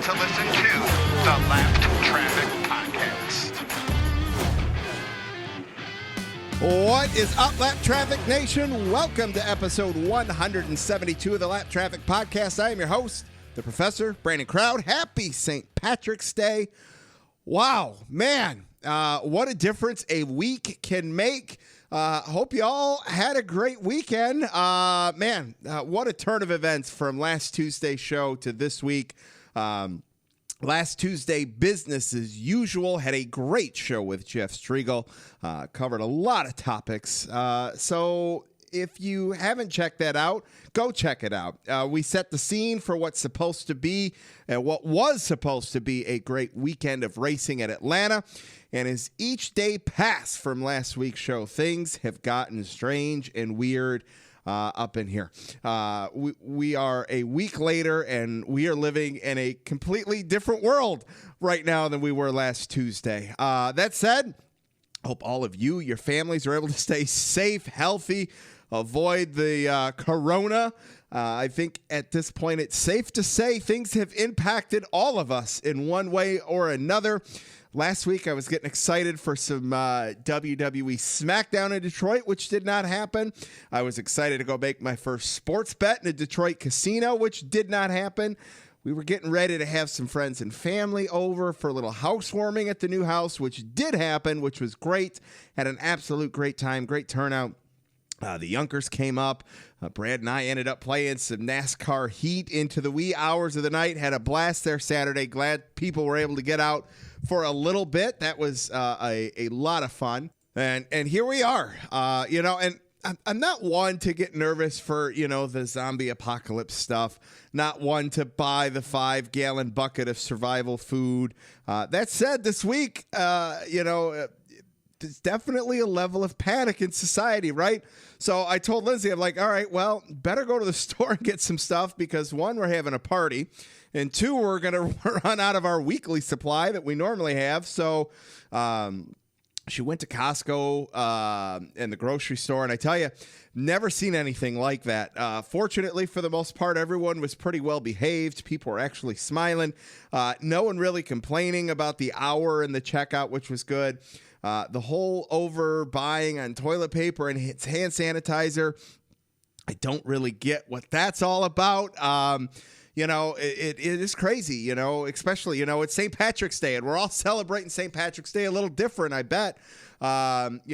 to listen to the Lap Traffic Podcast. What is up, Lap Traffic Nation? Welcome to episode 172 of the Lap Traffic Podcast. I am your host, the Professor, Brandon Crowd. Happy St. Patrick's Day. Wow, man, what a difference a week can make. Hope you all had a great weekend. What a turn of events from last Tuesday's show to this week. Last Tuesday, business as usual, had a great show with Jeff Striegel. Covered a lot of topics. So if you haven't checked that out, go check it out. We set the scene for what's supposed to be, what was supposed to be a great weekend of racing at Atlanta. And as each day passed from last week's show, things have gotten strange and weird up in here. We are a week later, and we are living in a completely different world right now than we were last Tuesday. That said, hope all of you, your families are able to stay safe, healthy, avoid the corona. I think at this point it's safe to say things have impacted all of us in one way or another. Last week, I was getting excited for some WWE SmackDown in Detroit, which did not happen. I was excited to go make my first sports bet in a Detroit casino, which did not happen. We were getting ready to have some friends and family over for a little housewarming at the new house, which did happen, which was great. Had an absolute great time, great turnout. The Yonkers came up. Brad and I ended up playing some NASCAR heat into the wee hours of the night. Had a blast there Saturday. Glad people were able to get out for a little bit. That was a lot of fun. And here we are. And I'm not one to get nervous for, the zombie apocalypse stuff. Not one to buy the 5-gallon bucket of survival food. That said, this week, there's definitely a level of panic in society, right? So I told Lindsay, I'm like, all right, well, better go to the store and get some stuff because, one, we're having a party, and two, we're going to run out of our weekly supply that we normally have. So she went to Costco and the grocery store, and I tell you, never seen anything like that. Fortunately, for the most part, everyone was pretty well behaved. People were actually smiling. No one really complaining about the hour in the checkout, which was good. The whole overbuying on toilet paper and hand sanitizer, I don't really get what that's all about. It is crazy, especially, it's St. Patrick's Day, and we're all celebrating St. Patrick's Day a little different, I bet. Across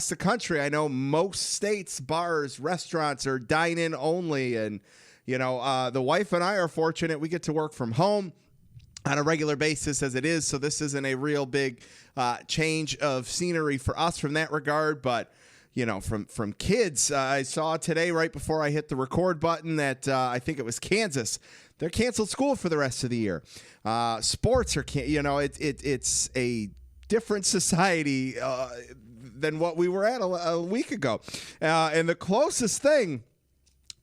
the country, I know most states, bars, restaurants are dine-in only, and, the wife and I are fortunate. We get to work from home on a regular basis as it is, so this isn't a real big change of scenery for us from that regard, but from kids, I saw today right before I hit the record button that I think it was Kansas. They're canceled school for the rest of the year. Sports are, it's a different society than what we were at a week ago. And the closest thing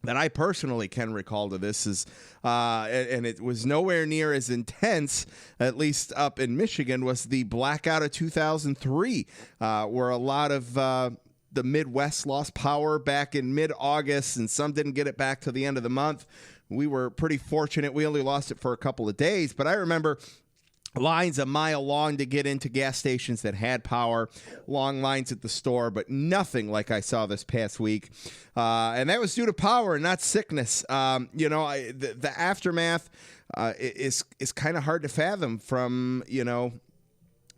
that I personally can recall to this is, and it was nowhere near as intense, at least up in Michigan, was the blackout of 2003, where a lot of the Midwest lost power back in mid-August, and some didn't get it back to the end of the month. We were pretty fortunate. We only lost it for a couple of days, but I remember lines a mile long to get into gas stations that had power, long lines at the store, but nothing like I saw this past week. And that was due to power and not sickness. The aftermath is kind of hard to fathom from,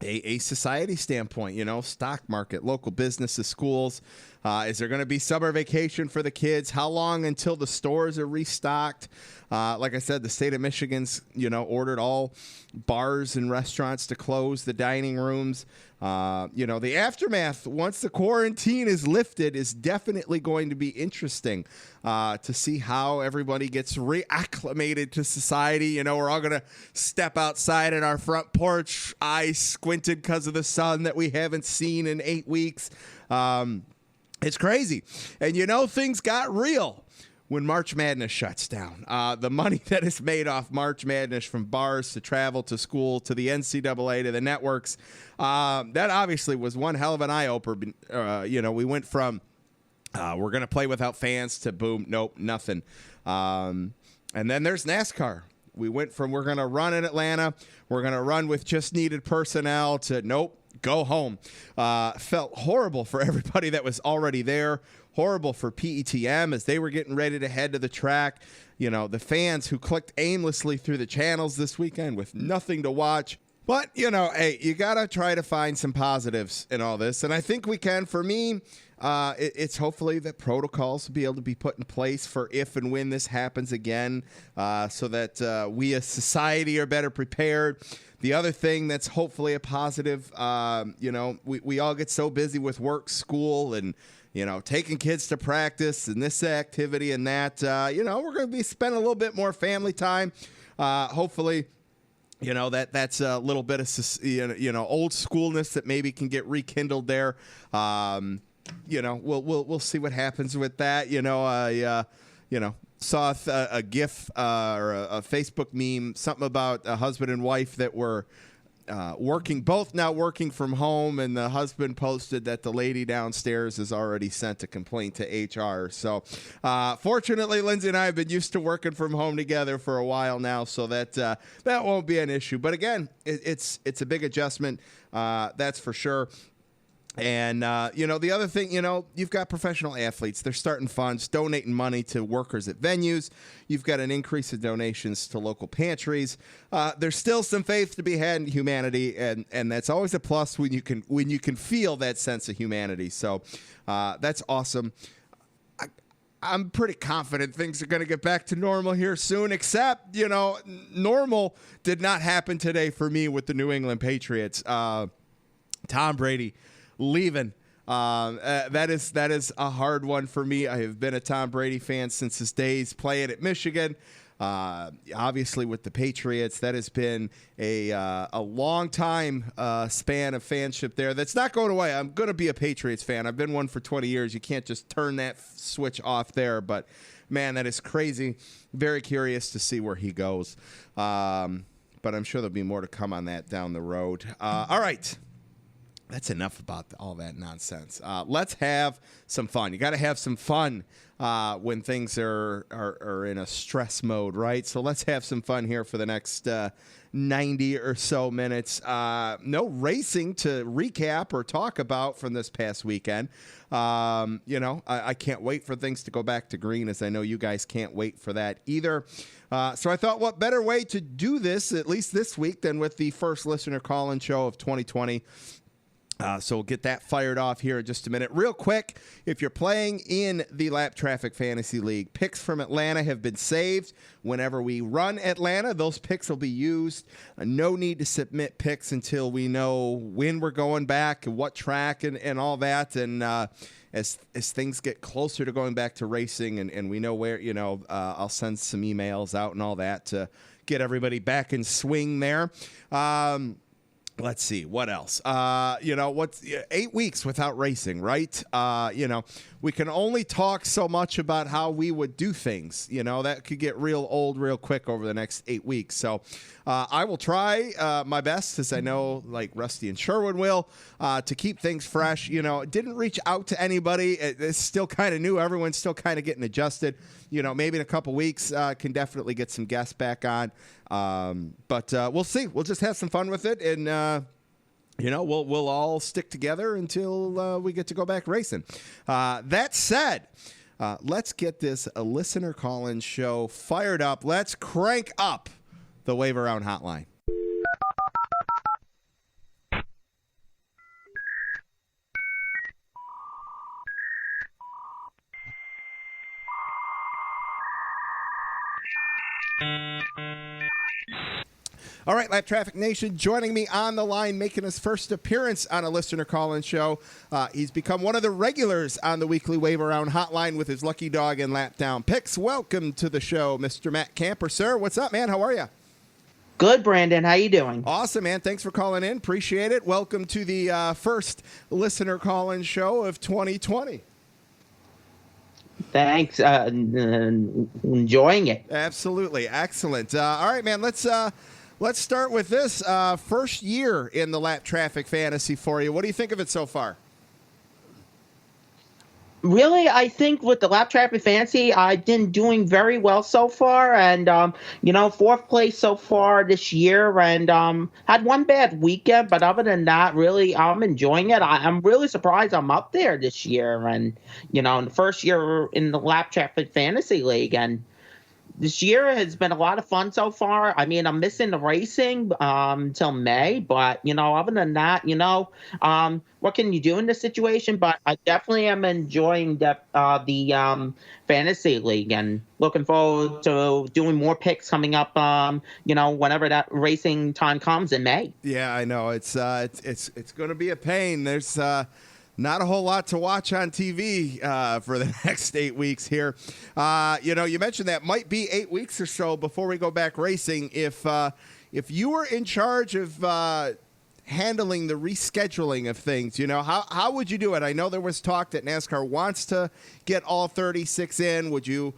a society standpoint, stock market, local businesses, schools. Is there going to be summer vacation for the kids? How long until the stores are restocked? Like I said, the state of Michigan's, ordered all bars and restaurants to close, the dining rooms. The aftermath, once the quarantine is lifted, is definitely going to be interesting to see how everybody gets reacclimated to society. We're all going to step outside in our front porch, eyes squinted because of the sun that we haven't seen in 8 weeks. It's crazy. And things got real when March Madness shuts down. The money that is made off March Madness, from bars to travel to school to the NCAA to the networks, that obviously was one hell of an eye-opener. We went from we're going to play without fans to boom, nope, nothing. And then there's NASCAR. We went from we're going to run in Atlanta, we're going to run with just needed personnel to nope, go home. Felt horrible for everybody that was already there. Horrible for PETM as they were getting ready to head to the track. You know, the fans who clicked aimlessly through the channels this weekend with nothing to watch. But, you know, hey, you got to try to find some positives in all this. And I think we can. For me, it's hopefully that protocols will be able to be put in place for if and when this happens again, so that we as society are better prepared. The other thing that's hopefully a positive, you know, we all get so busy with work, school, and, you know, taking kids to practice and this activity and that, you know, we're going to be spending a little bit more family time. Hopefully, you know, that's a little bit of, you know, old schoolness that maybe can get rekindled there. You know, we'll see what happens with that. You know, you know, saw a GIF or a Facebook meme, something about a husband and wife that were both now working from home, and the husband posted that the lady downstairs has already sent a complaint to HR. So fortunately, Lindsay and I have been used to working from home together for a while now, so that won't be an issue. But again, it's a big adjustment, that's for sure. And, you know, the other thing, you know, you've got professional athletes. They're starting funds, donating money to workers at venues. You've got an increase in donations to local pantries. There's still some faith to be had in humanity, and that's always a plus when you can feel that sense of humanity. So that's awesome. I'm pretty confident things are going to get back to normal here soon, except, you know, normal did not happen today for me with the New England Patriots. Tom Brady leaving. That is a hard one for me. I have been a Tom Brady fan since his days playing at Michigan. Obviously with the Patriots, that has been a long time span of fanship there. That's not going away. I'm going to be a Patriots fan. I've been one for 20 years. You can't just turn that switch off there. But, man, that is crazy. Very curious to see where he goes. But I'm sure there'll be more to come on that down the road. All right. That's enough about all that nonsense. Let's have some fun. You got to have some fun when things are in a stress mode, right? So let's have some fun here for the next 90 or so minutes. No racing to recap or talk about from this past weekend. You know, I can't wait for things to go back to green, as I know you guys can't wait for that either. So I thought, what better way to do this, at least this week, than with the first listener call-in show of 2020. So we'll get that fired off here in just a minute. Real quick, if you're playing in the Lap Traffic Fantasy League, picks from Atlanta have been saved. Whenever we run Atlanta, those picks will be used. No need to submit picks until we know when we're going back and what track and all that. And as things get closer to going back to racing and we know where, you know, I'll send some emails out and all that to get everybody back in swing there. Let's see, what else? You know, what's 8 weeks without racing, right? You know, we can only talk so much about how we would do things. You know, that could get real old real quick over the next 8 weeks. So I will try my best, as I know, like Rusty and Sherwood will, to keep things fresh. You know, didn't reach out to anybody. It's still kind of new. Everyone's still kind of getting adjusted. You know, maybe in a couple weeks can definitely get some guests back on. But we'll see. We'll just have some fun with it, and you know, we'll all stick together until we get to go back racing. That said, let's get this a listener call-in show fired up. Let's crank up the Wave Around hotline. All right, Lap Traffic Nation, joining me on the line, making his first appearance on a listener call-in show. He's become one of the regulars on the weekly Wave Around hotline with his lucky dog and lap down picks. Welcome to the show, Mr. Matt Camper. Sir, what's up, man? How are you? Good, Brandon. How you doing? Awesome, man. Thanks for calling in. Appreciate it. Welcome to the first listener call-in show of 2020. Thanks. Enjoying it. Absolutely. Excellent. All right, man. Let's start with this. First year in the Lap Traffic Fantasy for you. What do you think of it so far? Really, I think with the lap traffic fantasy, I've been doing very well so far, and fourth place so far this year, and had one bad weekend, but other than that, really, I'm enjoying it. I'm really surprised I'm up there this year, and in the first year in the lap traffic fantasy league, and this year has been a lot of fun so far. I mean, I'm missing the racing till May, but other than that, what can you do in this situation? But I definitely am enjoying the fantasy league and looking forward to doing more picks coming up. Whenever that racing time comes in May. Yeah, I know it's going to be a pain. There's not a whole lot to watch on TV for the next 8 weeks here. You mentioned that might be 8 weeks or so before we go back racing. If you were in charge of handling the rescheduling of things, how would you do it? I know there was talk that NASCAR wants to get all 36 in. Would you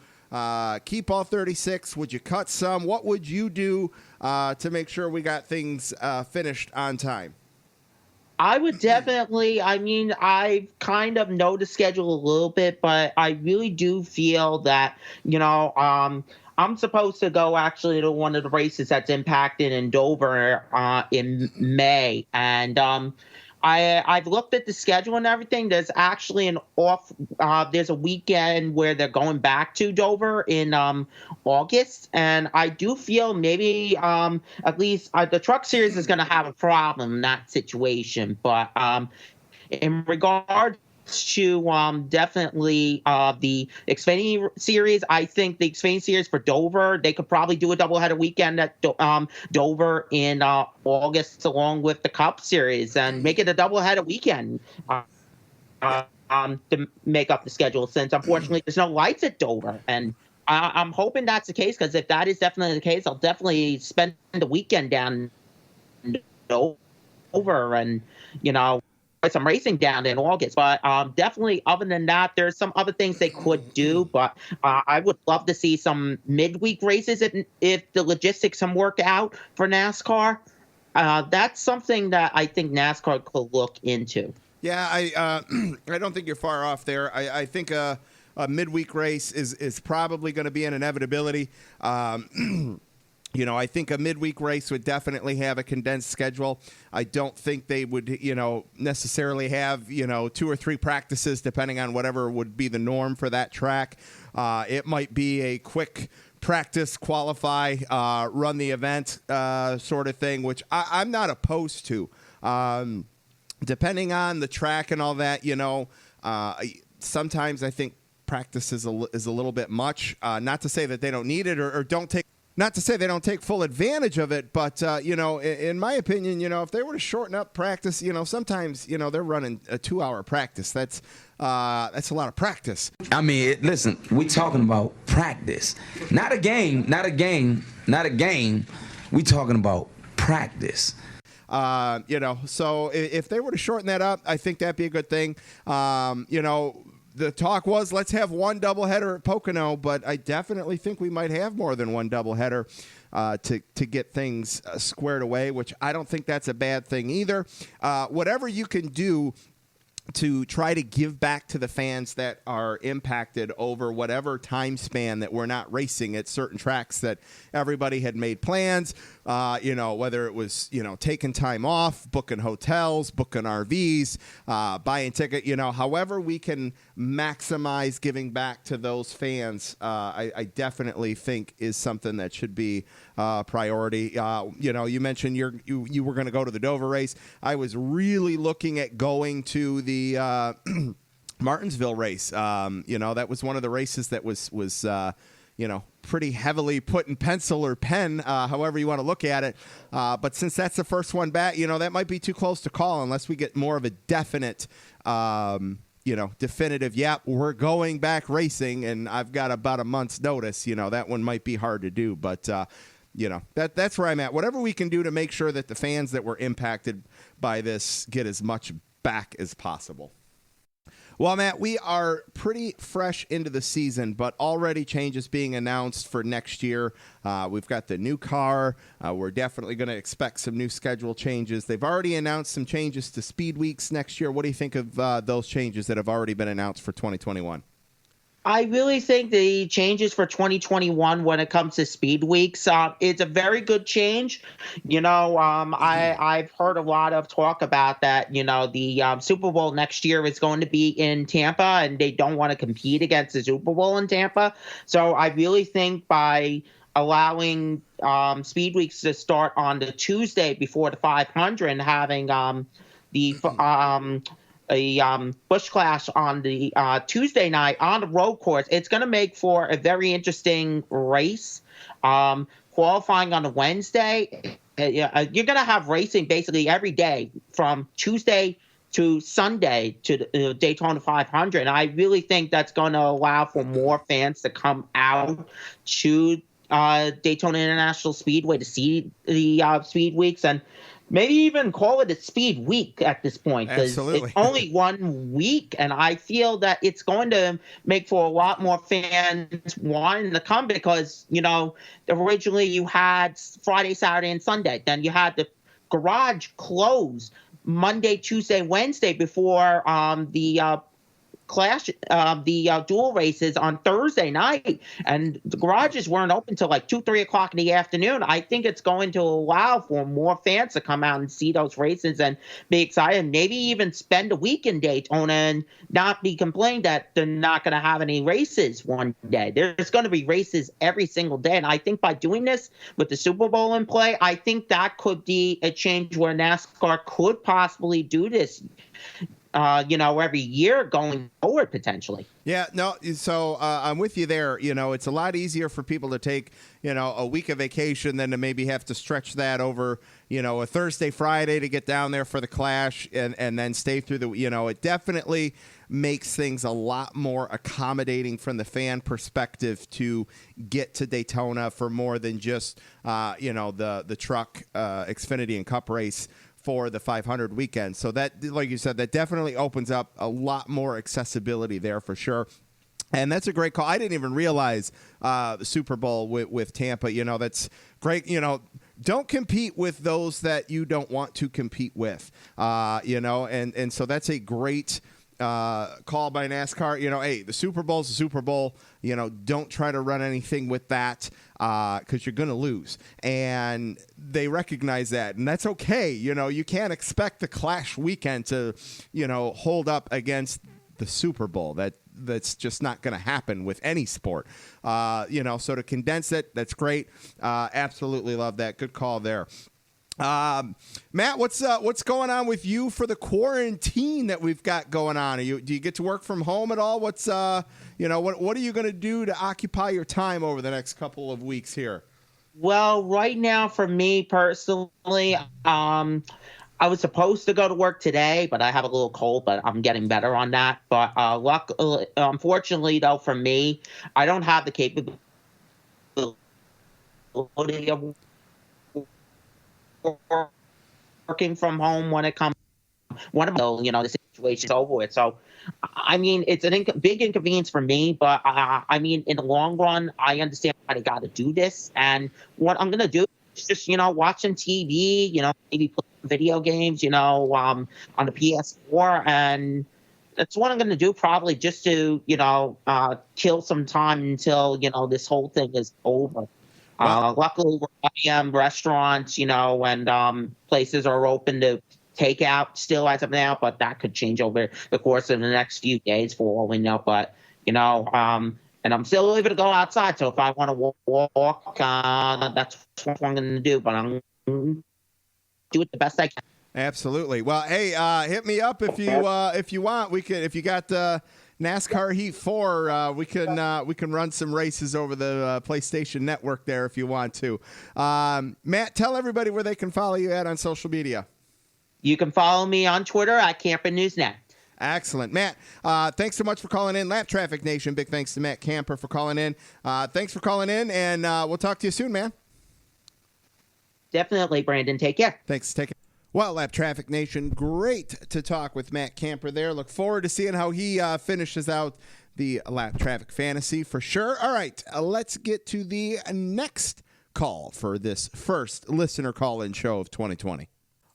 keep all 36? Would you cut some? What would you do to make sure we got things finished on time? I would definitely. I mean, I kind of know the schedule a little bit, but I really do feel that, I'm supposed to go actually to one of the races that's impacted in Dover in May. And I've looked at the schedule and everything. There's actually there's a weekend where they're going back to Dover in August, and I do feel maybe at least the Truck Series is going to have a problem in that situation. But in regards to definitely the Xfinity series, I think the Xfinity series for Dover, they could probably do a doubleheader weekend at Dover in August along with the Cup series and make it a doubleheader weekend to make up the schedule, since unfortunately there's no lights at Dover. And I'm hoping that's the case, because if that is definitely the case, I'll definitely spend the weekend down in Dover and some racing down in August. But definitely, other than that, there's some other things they could do. But I would love to see some midweek races if the logistics can work out for NASCAR. That's something that I think NASCAR could look into. Yeah, I don't think you're far off there. I think a midweek race is probably going to be an inevitability. I think a midweek race would definitely have a condensed schedule. I don't think they would, necessarily have, 2 or 3 practices, depending on whatever would be the norm for that track. It might be a quick practice, qualify, run the event sort of thing, which I'm not opposed to. Depending on the track and all that, sometimes I think practice is a little bit much. Not to say that they don't need it or don't take. Not to say they don't take full advantage of it, but, in my opinion, if they were to shorten up practice, sometimes, they're running a 2-hour practice. That's a lot of practice. I mean, listen, we're talking about practice. Not a game. We're talking about practice. So if they were to shorten that up, I think that'd be a good thing. The talk was, let's have one doubleheader at Pocono, but I definitely think we might have more than one doubleheader to get things squared away, which I don't think that's a bad thing either. Whatever you can do to try to give back to the fans that are impacted over whatever time span that we're not racing at certain tracks that everybody had made plans, whether it was, taking time off, booking hotels, booking RVs, buying ticket, however we can maximize giving back to those fans, I definitely think is something that should be priority. You mentioned you were going to go to the Dover race. I was really looking at going to the Martinsville race. That was one of the races that was pretty heavily put in pencil or pen, however you want to look at it. But since that's the first one back, that might be too close to call unless we get more of a definite, definitive, we're going back racing, and I've got about a month's notice. That one might be hard to do, but that's where I'm at. Whatever we can do to make sure that the fans that were impacted by this get as much back as possible. Well, Matt, we are pretty fresh into the season, but already changes being announced for next year. We've got the new car. We're definitely going to expect some new schedule changes. They've already announced some changes to speed weeks next year. What do you think of those changes that have already been announced for 2021? I really think the changes for 2021 when it comes to speed weeks, it's a very good change. I've heard a lot of talk about that. The Super Bowl next year is going to be in Tampa, and they don't want to compete against the Super Bowl in Tampa. So I really think by allowing speed weeks to start on the Tuesday before the 500 and having Busch Clash on the Tuesday night on the road course, it's going to make for a very interesting race. Qualifying on a Wednesday, you're going to have racing basically every day from Tuesday to Sunday to the Daytona 500. And I really think that's going to allow for more fans to come out to Daytona International Speedway to see the speed weeks, and maybe even call it a speed week at this point, because it's only 1 week, and I feel that it's going to make for a lot more fans wanting to come because, originally you had Friday, Saturday, and Sunday. Then you had the garage closed Monday, Tuesday, Wednesday before the dual races on Thursday night, and the garages weren't open till like 2-3 o'clock in the afternoon. I think it's going to allow for more fans to come out and see those races and be excited, maybe even spend a week in Daytona and not be complaining that they're not going to have any races one day. There's going to be races every single day, and I think by doing this with the Super Bowl in play, I think that could be a change where NASCAR could possibly do this every year going forward, potentially. Yeah, no, so I'm with you there. It's a lot easier for people to take, a week of vacation than to maybe have to stretch that over, a Thursday, Friday to get down there for the Clash and then stay through the, it definitely makes things a lot more accommodating from the fan perspective to get to Daytona for more than just, the truck, Xfinity and Cup race for the 500 weekend. So that, like you said, that definitely opens up a lot more accessibility there for sure. And that's a great call. I didn't even realize the Super Bowl with Tampa. That's great. Don't compete with those that you don't want to compete with. And so that's a great call by NASCAR. Hey, the Super Bowl's the Super Bowl. Don't try to run anything with that because you're going to lose. And they recognize that, and that's okay. You can't expect the Clash weekend to, hold up against the Super Bowl. That's just not going to happen with any sport. So to condense it, that's great. Absolutely love that. Good call there. Matt, what's going on with you for the quarantine that we've got going on? Do you get to work from home at all? What's what are you going to do to occupy your time over the next couple of weeks here? Well, right now for me personally, I was supposed to go to work today, but I have a little cold, but I'm getting better on that. But unfortunately, though, for me, I don't have the capability of working from home when it comes the situation's over with. So I mean, it's a big inconvenience for me, but I mean, in the long run, I understand why they got to do this. And what I'm gonna do is just watching TV, maybe play video games, on the PS4, and that's what I'm gonna do probably just to kill some time until this whole thing is over. Luckily, I am restaurants, and places are open to take out still as of now, but that could change over the course of the next few days for all we know. But, and I'm still able to go outside. So if I want to walk, that's what I'm going to do. But I'm going to do it the best I can. Absolutely. Well, hey, hit me up if you want. We could, if you got NASCAR Heat 4, we can run some races over the PlayStation Network there if you want to. Matt, tell everybody where they can follow you on social media. You can follow me on Twitter at Camper Newsnet. Excellent. Matt, thanks so much for calling in. Lap Traffic Nation, big thanks to Matt Camper for calling in. Thanks for calling in, and we'll talk to you soon, man. Definitely, Brandon. Take care. Thanks. Take care. Well, Lap Traffic Nation, great to talk with Matt Camper there. Look forward to seeing how he finishes out the Lap Traffic Fantasy for sure. All right, let's get to the next call for this first listener call-in show of 2020.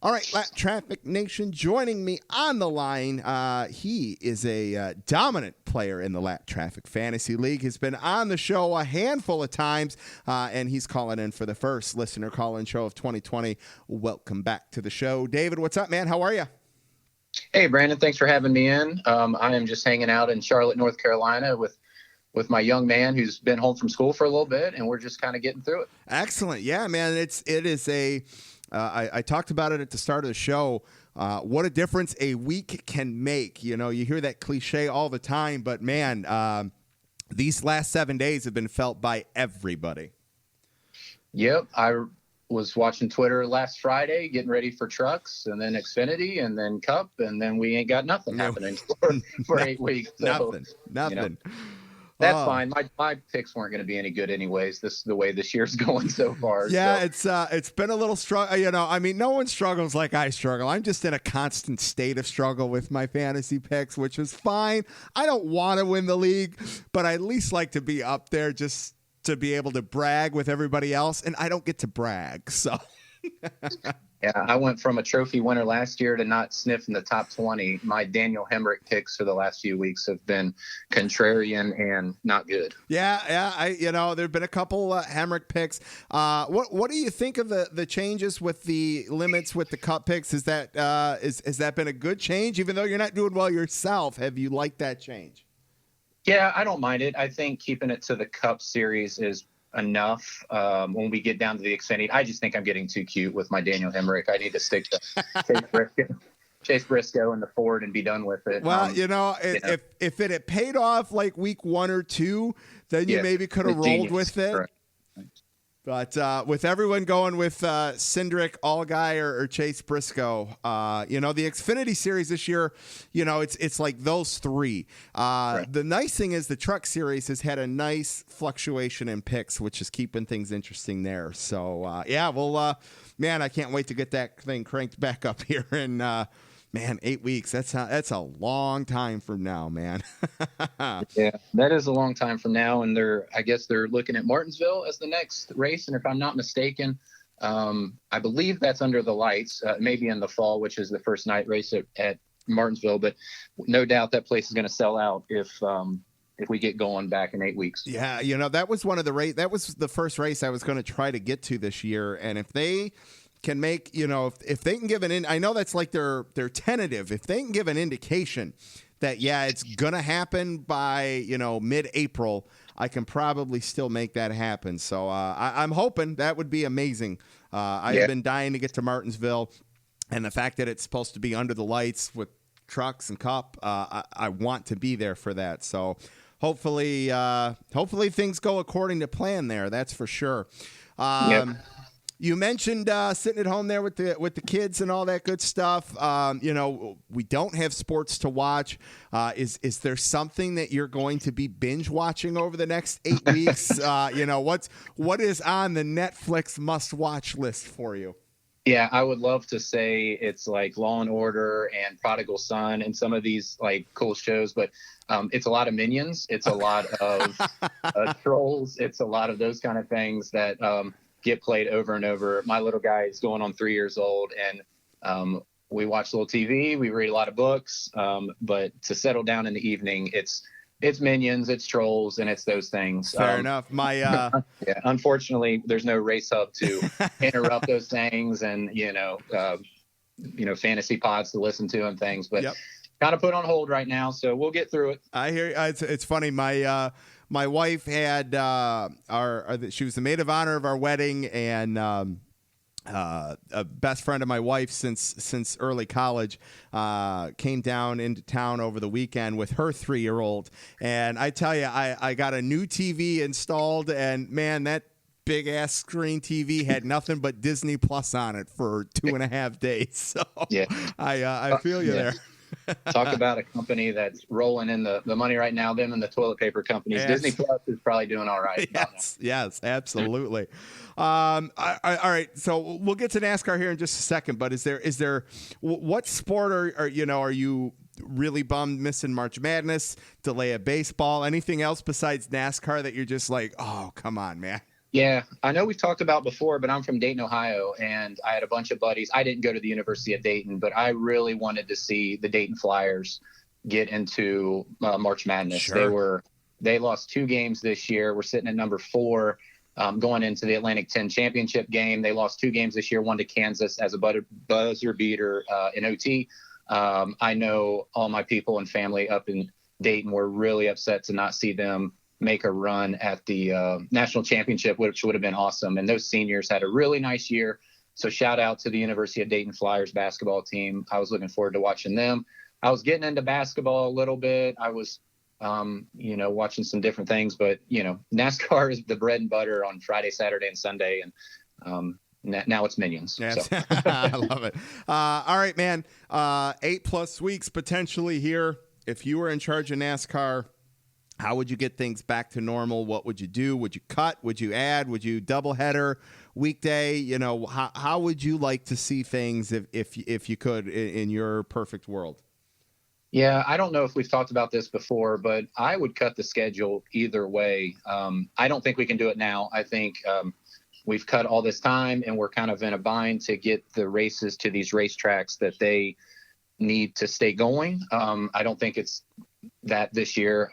All right, Lap Traffic Nation, joining me on the line. He is a dominant player in the Lap Traffic Fantasy League. He's been on the show a handful of times, and he's calling in for the first listener call-in show of 2020. Welcome back to the show. David, what's up, man? How are you? Hey, Brandon. Thanks for having me in. I am just hanging out in Charlotte, North Carolina with my young man who's been home from school for a little bit, and we're just kind of getting through it. Excellent. Yeah, man, it is a I talked about it at the start of the show. What a difference a week can make. You know, you hear that cliche all the time, but man, these last 7 days have been felt by everybody. Yep. I was watching Twitter last Friday, getting ready for trucks, and then Xfinity, and then Cup, and then we ain't got nothing happening for 8 weeks. So, Nothing. You know, that's fine. My picks weren't going to be any good anyways. This is the way this year's going so far. Yeah, so. It's been a little struggle. You know, I mean, no one struggles like I struggle. I'm just in a constant state of struggle with my fantasy picks, which is fine. I don't want to win the league, but I at least like to be up there just to be able to brag with everybody else, and I don't get to brag, so. Yeah, I went from a trophy winner last year to not sniffing the top 20. My Daniel Hemrick picks for the last few weeks have been contrarian and not good. Yeah. There've been a couple Hemrick picks. What do you think of the changes with the limits with the Cup picks? Is that has that been a good change? Even though you're not doing well yourself, have you liked that change? Yeah, I don't mind it. I think keeping it to the Cup series is enough. When we get down to the Xfinity, I just think I'm getting too cute with my Daniel Hemrick. I need to stick to Chase Briscoe in the Ford and be done with it. Well, if it had paid off like week 1 or 2, then you maybe could have rolled with it. Correct. But with everyone going with Cindric, Allgaier, or Chase Briscoe, the Xfinity Series this year, it's like those three. Right. The nice thing is the Truck Series has had a nice fluctuation in picks, which is keeping things interesting there. So, man, I can't wait to get that thing cranked back up here in 8 weeks. That's a long time from now, man. Yeah, that is a long time from now. And I guess they're looking at Martinsville as the next race. And if I'm not mistaken, I believe that's under the lights, maybe in the fall, which is the first night race at Martinsville. But no doubt that place is going to sell out if we get going back in 8 weeks. Yeah, that was that was the first race I was going to try to get to this year. And if they can make, if they can give I know that's like they're tentative. If they can give an indication that, it's going to happen by, mid-April, I can probably still make that happen. So I'm hoping that would be amazing. I've been dying to get to Martinsville, and the fact that it's supposed to be under the lights with trucks and Cup, I want to be there for that. So hopefully things go according to plan there. That's for sure. You mentioned sitting at home there with the kids and all that good stuff. We don't have sports to watch. Is there something that you're going to be binge watching over the next 8 weeks? What is on the Netflix must watch list for you? Yeah, I would love to say it's like Law and Order and Prodigal Son and some of these like cool shows, but it's a lot of Minions. It's a lot of Trolls. It's a lot of those kind of things that get played over and over. My little guy is going on 3 years old, and we watch a little TV, we read a lot of books, but to settle down in the evening, it's Minions, it's Trolls, and it's those things. Fair enough. Unfortunately, there's no race hub to interrupt those things, and fantasy pods to listen to and things, but kind of put on hold right now, so we'll get through it. I hear it's funny. My wife had she was the maid of honor of our wedding, and a best friend of my wife since early college came down into town over the weekend with her 3-year-old. And I tell you, I got a new TV installed, and man, that big ass screen TV had nothing but Disney Plus on it for 2.5 days. So I feel you there. Talk about a company that's rolling in the money right now, them and the toilet paper companies. Yes. Disney Plus is probably doing all right. Yes, absolutely. All right, so we'll get to NASCAR here in just a second, but is there what sport are you really bummed missing March Madness, delay of baseball, anything else besides NASCAR that you're just like, oh, come on, man? Yeah, I know we've talked about before, but I'm from Dayton, Ohio, and I had a bunch of buddies. I didn't go to the University of Dayton, but I really wanted to see the Dayton Flyers get into March Madness. Sure. They lost 2 games this year. We're sitting at number 4 going into the Atlantic 10 championship game. They lost 2 games this year, one to Kansas as a buzzer beater in OT. I know all my people and family up in Dayton were really upset to not see them make a run at the national championship, which would have been awesome. And those seniors had a really nice year. So shout out to the University of Dayton Flyers basketball team. I was looking forward to watching them. I was getting into basketball a little bit. I was, watching some different things, but NASCAR is the bread and butter on Friday, Saturday, and Sunday. And now it's Minions. Yes. So. I love it. All right, man. 8+ weeks potentially here. If you were in charge of NASCAR, how would you get things back to normal? What would you do? Would you cut? Would you add? Would you doubleheader, weekday? How would you like to see things if you could in your perfect world? Yeah, I don't know if we've talked about this before, but I would cut the schedule either way. I don't think we can do it now. I think we've cut all this time and we're kind of in a bind to get the races to these racetracks that they need to stay going. I don't think it's that this year.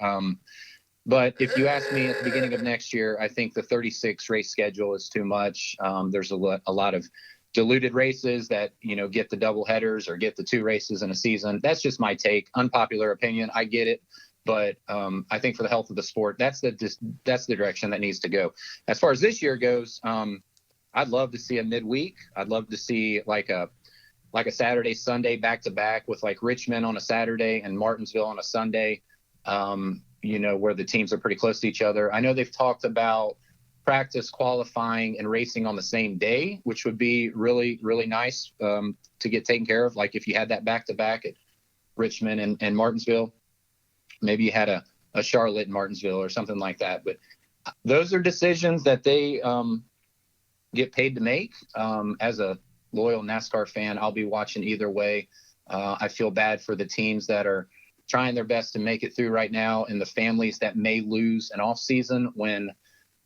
But if you ask me at the beginning of next year, I think the 36 race schedule is too much. There's a lot of diluted races that, get the double headers or get the 2 races in a season. That's just my take. Unpopular opinion. I get it. But I think for the health of the sport, that's the direction that needs to go. As far as this year goes, I'd love to see a midweek. I'd love to see like a Saturday, Sunday back to back with like Richmond on a Saturday and Martinsville on a Sunday, where the teams are pretty close to each other. I know they've talked about practice, qualifying, and racing on the same day, which would be really, really nice to get taken care of. Like if you had that back to back at Richmond and Martinsville, maybe you had a Charlotte and Martinsville or something like that. But those are decisions that they get paid to make. As a loyal NASCAR fan, I'll be watching either way. I feel bad for the teams that are trying their best to make it through right now and the families that may lose an off season when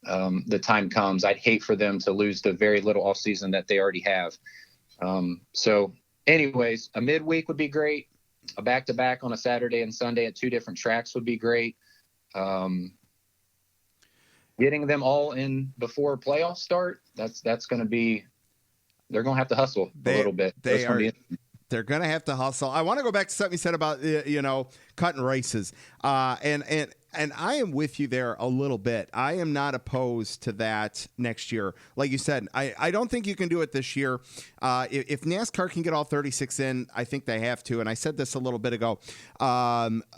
the time comes. I'd hate for them to lose the very little off season that they already have. So anyways, a midweek would be great. A back-to-back on a Saturday and Sunday at 2 different tracks would be great. Getting them all in before playoffs start, that's going to be, they're going to have to hustle a little bit. They're going to have to hustle. I want to go back to something you said about, cutting races. And I am with you there a little bit. I am not opposed to that next year. Like you said, I don't think you can do it this year. If NASCAR can get all 36 in, I think they have to. And I said this a little bit ago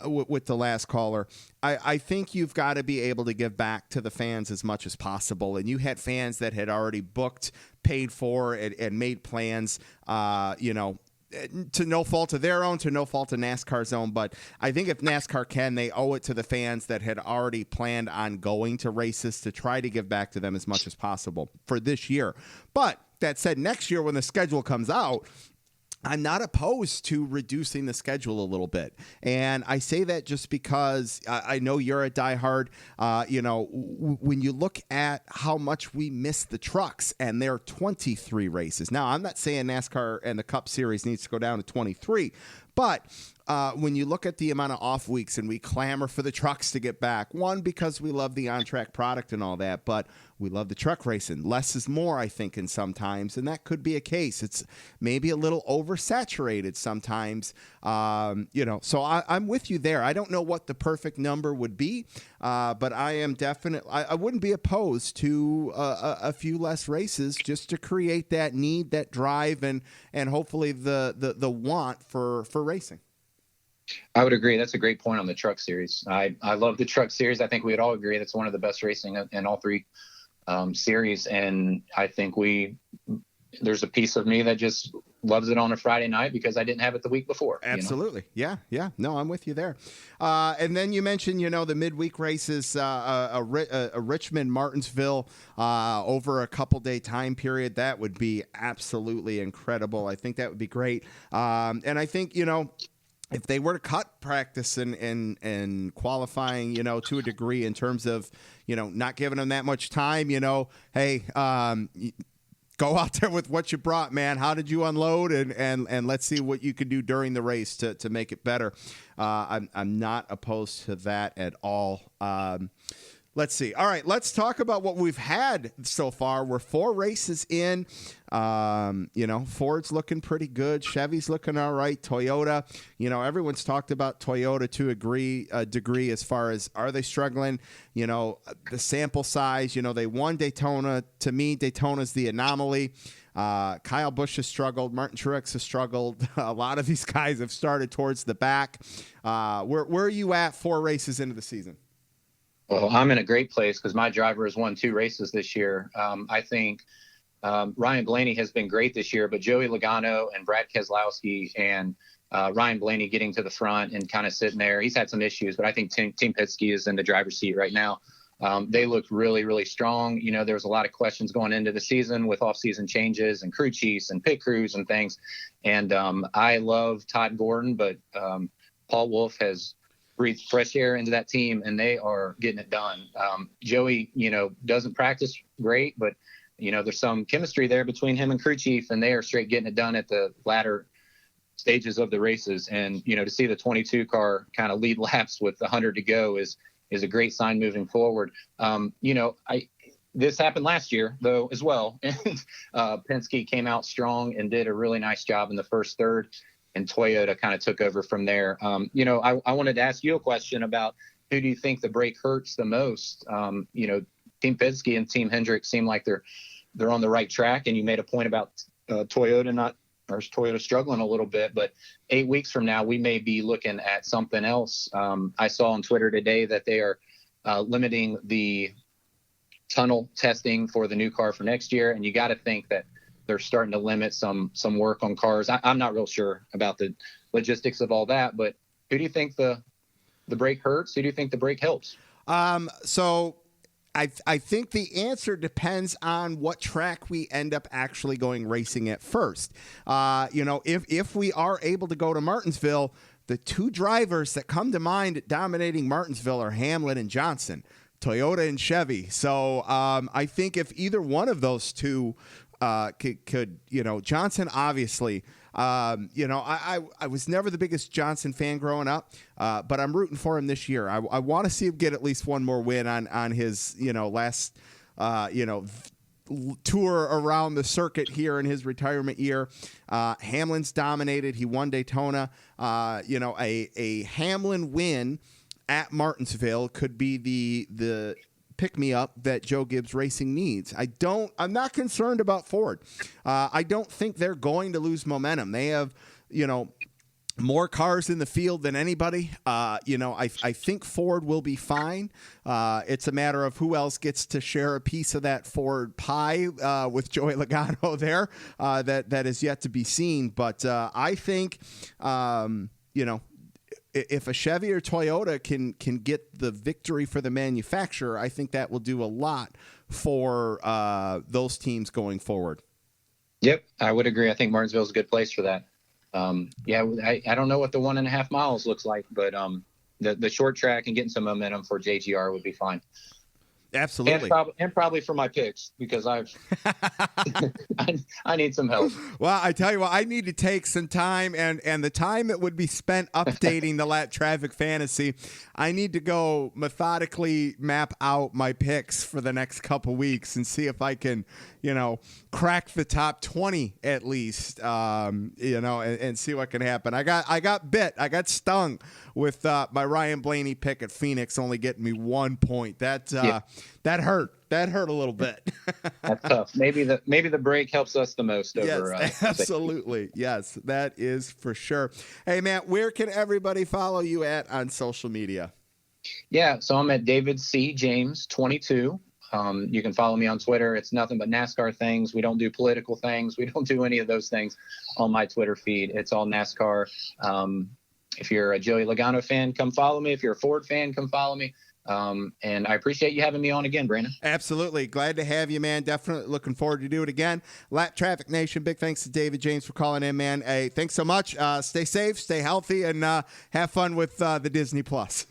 with the last caller. I think you've got to be able to give back to the fans as much as possible. And you had fans that had already booked, paid for, and made plans, to no fault of their own, to no fault of NASCAR's own. But I think if NASCAR can, they owe it to the fans that had already planned on going to races to try to give back to them as much as possible for this year. But that said, next year when the schedule comes out, I'm not opposed to reducing the schedule a little bit. And I say that just because I know you're a diehard. When you look at how much we miss the trucks, and there are 23 races. Now, I'm not saying NASCAR and the Cup Series needs to go down to 23, but when you look at the amount of off weeks and we clamor for the trucks to get back, one, because we love the on-track product and all that, but we love the truck racing. Less is more, I think, in sometimes, and that could be a case. It's maybe a little oversaturated sometimes, so I'm with you there. I don't know what the perfect number would be, but I am definitely, I wouldn't be opposed to a few less races just to create that need, that drive, and hopefully the want for racing. I would agree. That's a great point on the truck series. I love the truck series. I think we would all agree that's one of the best racing in all 3 series. And I think there's a piece of me that just loves it on a Friday night because I didn't have it the week before. Absolutely. Yeah. No, I'm with you there. And then you mentioned, the midweek races, a Richmond, Martinsville, over a couple-day time period. That would be absolutely incredible. I think that would be great. And I think, if they were to cut practice and qualifying, to a degree in terms of, not giving them that much time, hey, go out there with what you brought, man. How did you unload? And let's see what you can do during the race to make it better. I'm not opposed to that at all. Let's see. All right, let's talk about what we've had so far. We're 4 races in. Ford's looking pretty good. Chevy's looking all right. Toyota, everyone's talked about Toyota to a degree as far as, are they struggling? The sample size, they won Daytona. To me, Daytona's the anomaly. Kyle Busch has struggled. Martin Truex has struggled. A lot of these guys have started towards the back. Where are you at 4 races into the season? Well, I'm in a great place because my driver has won 2 races this year. I think Ryan Blaney has been great this year, but Joey Logano and Brad Keselowski and Ryan Blaney getting to the front and kind of sitting there. He's had some issues, but I think Team Penske is in the driver's seat right now. They look really, really strong. There was a lot of questions going into the season with off-season changes and crew chiefs and pit crews and things. And I love Todd Gordon, but Paul Wolf has breathe fresh air into that team, and they are getting it done. Joey, doesn't practice great, but, there's some chemistry there between him and crew chief, and they are straight getting it done at the latter stages of the races. And, to see the 22 car kind of lead laps with 100 to go is a great sign moving forward. This happened last year, though, as well. And Penske came out strong and did a really nice job in the first third, and Toyota kind of took over from there. I wanted to ask you a question about who do you think the break hurts the most? Team Penske and Team Hendrick seem like they're on the right track, and you made a point about Toyota struggling a little bit, but 8 weeks from now, we may be looking at something else. I saw on Twitter today that they are limiting the tunnel testing for the new car for next year, and you got to think that they're starting to limit some work on cars. I'm not real sure about the logistics of all that, but who do you think the brake hurts? Who do you think the brake helps? So I think the answer depends on what track we end up actually going racing at first. If we are able to go to Martinsville, the 2 drivers that come to mind dominating Martinsville are Hamlin and Johnson, Toyota and Chevy. So I think if either one of those 2 could Johnson, obviously, I was never the biggest Johnson fan growing up, but I'm rooting for him this year. I want to see him get at least one more win on his, last, tour around the circuit here in his retirement year. Hamlin's dominated. He won Daytona. A Hamlin win at Martinsville could be the pick-me-up that Joe Gibbs Racing needs. I'm not concerned about Ford. I don't think they're going to lose momentum. They have, more cars in the field than anybody. I think Ford will be fine. It's a matter of who else gets to share a piece of that Ford pie with Joey Logano there. That is yet to be seen. But I think, if a Chevy or Toyota can get the victory for the manufacturer, I think that will do a lot for those teams going forward. Yep, I would agree. I think Martinsville's a good place for that. I don't know what the 1.5 miles looks like, but the short track and getting some momentum for JGR would be fine. Absolutely. And probably for my picks, because I need some help. Well, I tell you what, I need to take some time, and the time that would be spent updating the Lat Traffic Fantasy, I need to go methodically map out my picks for the next couple weeks and see if I can, crack the top 20 at least, and see what can happen. I got stung with my Ryan Blaney pick at Phoenix only getting me 1 point. That hurt. That hurt a little bit. That's tough. Maybe the break helps us the most over. Yes, absolutely. Yes, that is for sure. Hey, Matt, where can everybody follow you at on social media? Yeah, so I'm at David C. James 22. You can follow me on Twitter. It's nothing but NASCAR things. We don't do political things. We don't do any of those things on my Twitter feed. It's all NASCAR. If you're a Joey Logano fan, come follow me. If you're a Ford fan, come follow me. And I appreciate you having me on again, Brandon. Absolutely. Glad to have you, man. Definitely looking forward to do it again. Lap Traffic Nation, big thanks to David James for calling in, man. Hey, thanks so much. Stay safe, stay healthy, and have fun with the Disney Plus.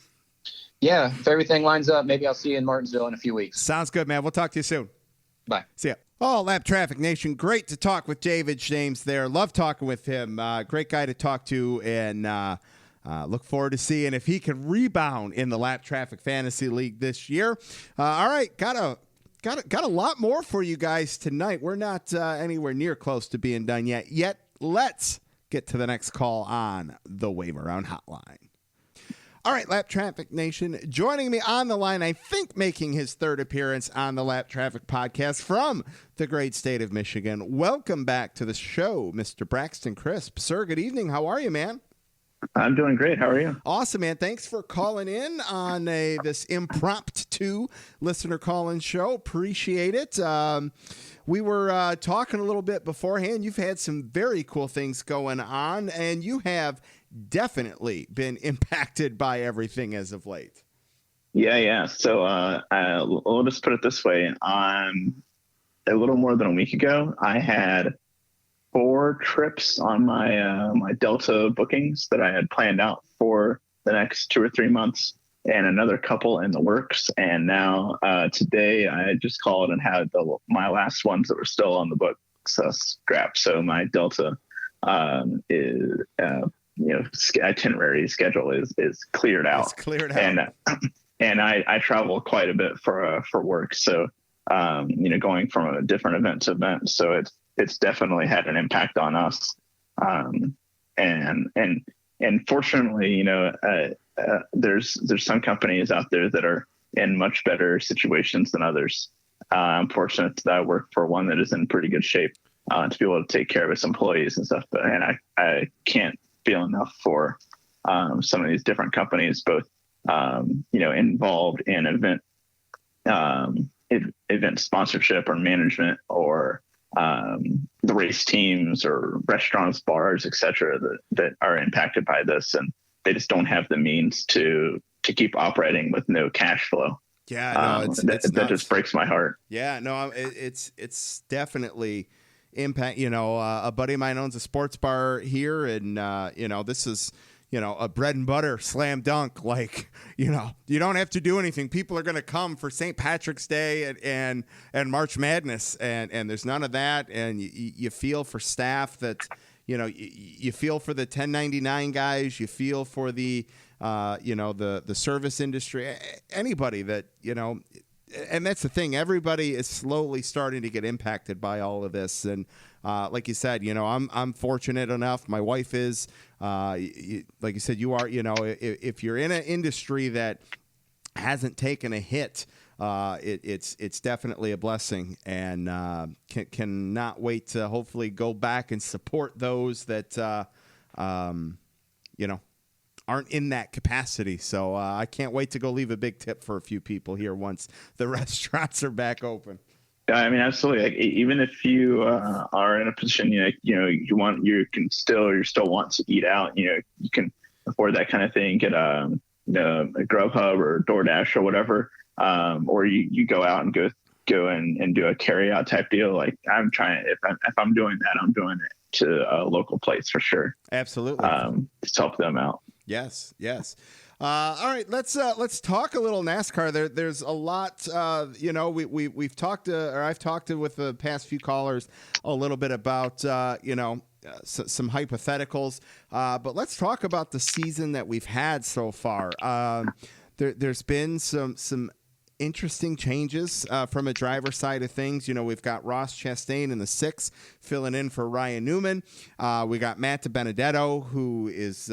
Yeah, if everything lines up, maybe I'll see you in Martinsville in a few weeks. Sounds good, man. We'll talk to you soon. Bye. See ya. Oh, Lap Traffic Nation, great to talk with David James there. Love talking with him. Great guy to talk to, and look forward to seeing if he can rebound in the Lap Traffic Fantasy League this year. All right, got a lot more for you guys tonight. We're not anywhere near close to being done yet. Let's get to the next call on the Wave Around Hotline. All right, Lap Traffic Nation, joining me on the line, I think making his third appearance on the Lap Traffic podcast from the great state of Michigan. Welcome back to the show, Mr. Braxton Crisp. Sir, good evening. How are you, man? I'm doing great. How are you? Awesome, man. Thanks for calling in on this impromptu listener call-in show. Appreciate it. We were talking a little bit beforehand. You've had some very cool things going on, and you have definitely been impacted by everything as of late. Yeah. So we'll just put it this way. A little more than a week ago, I had 4 trips on my my Delta bookings that I had planned out for the next 2 or 3 months, and another couple in the works. And now today I just called and had my last ones that were still on the books scrapped. So my Delta is itinerary schedule is cleared out. It's cleared out. And I travel quite a bit for work. So going from a different event to event. So it's definitely had an impact on us. And fortunately, there's some companies out there that are in much better situations than others. I'm fortunate that I work for one that is in pretty good shape to be able to take care of its employees and stuff. And I can't feel enough for some of these different companies, both involved in event sponsorship or management, or the race teams or restaurants, bars, etc., that are impacted by this, and they just don't have the means to keep operating with no cash flow. Yeah, no, that just breaks my heart. Yeah, no, it's definitely impact. A buddy of mine owns a sports bar here, and this is a bread and butter slam dunk. Like, you don't have to do anything. People are going to come for St. Patrick's Day and March Madness, and there's none of that. And you feel for staff that, you feel for the 1099 guys, you feel for the the service industry, anybody that, and that's the thing. Everybody is slowly starting to get impacted by all of this. And like you said, I'm fortunate enough. My wife is, like you said, you are, if you're in an industry that hasn't taken a hit, it's definitely a blessing, and cannot wait to hopefully go back and support those that, aren't in that capacity. So I can't wait to go leave a big tip for a few people here once the restaurants are back open. Yeah, I mean, absolutely. Like, even if you are in a position, you still want to eat out, you can afford that kind of thing, get a Grubhub or DoorDash or whatever, or you go out and go and do a carry out type deal. Like, I'm trying, if I'm doing that, I'm doing it to a local place for sure. Absolutely. Just help them out. Yes. All right, let's talk a little NASCAR. There's a lot. We've talked to, or I've talked to with the past few callers a little bit about some hypotheticals. But let's talk about the season that we've had so far. There's been some interesting changes from a driver side of things. We've got Ross Chastain in the 6th filling in for Ryan Newman. We got Matt DiBenedetto, who is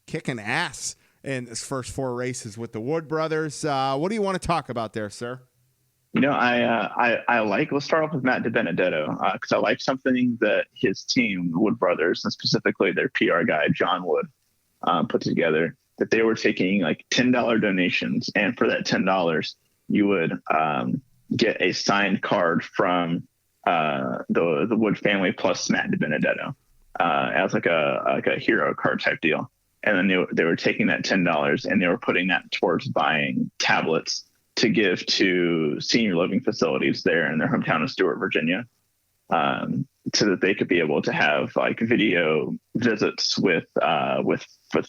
kicking ass in his first 4 races with the Wood brothers. What do you want to talk about there, sir? Let's start off with Matt DiBenedetto, because I like something that his team, Wood brothers, and specifically their PR guy, John Wood, put together, that they were taking like $10 donations. And for that $10, you would get a signed card from the Wood family plus Matt DiBenedetto as like a hero card type deal. And then they were taking that $10 and they were putting that towards buying tablets to give to senior living facilities there in their hometown of Stuart, Virginia, so that they could be able to have like video visits with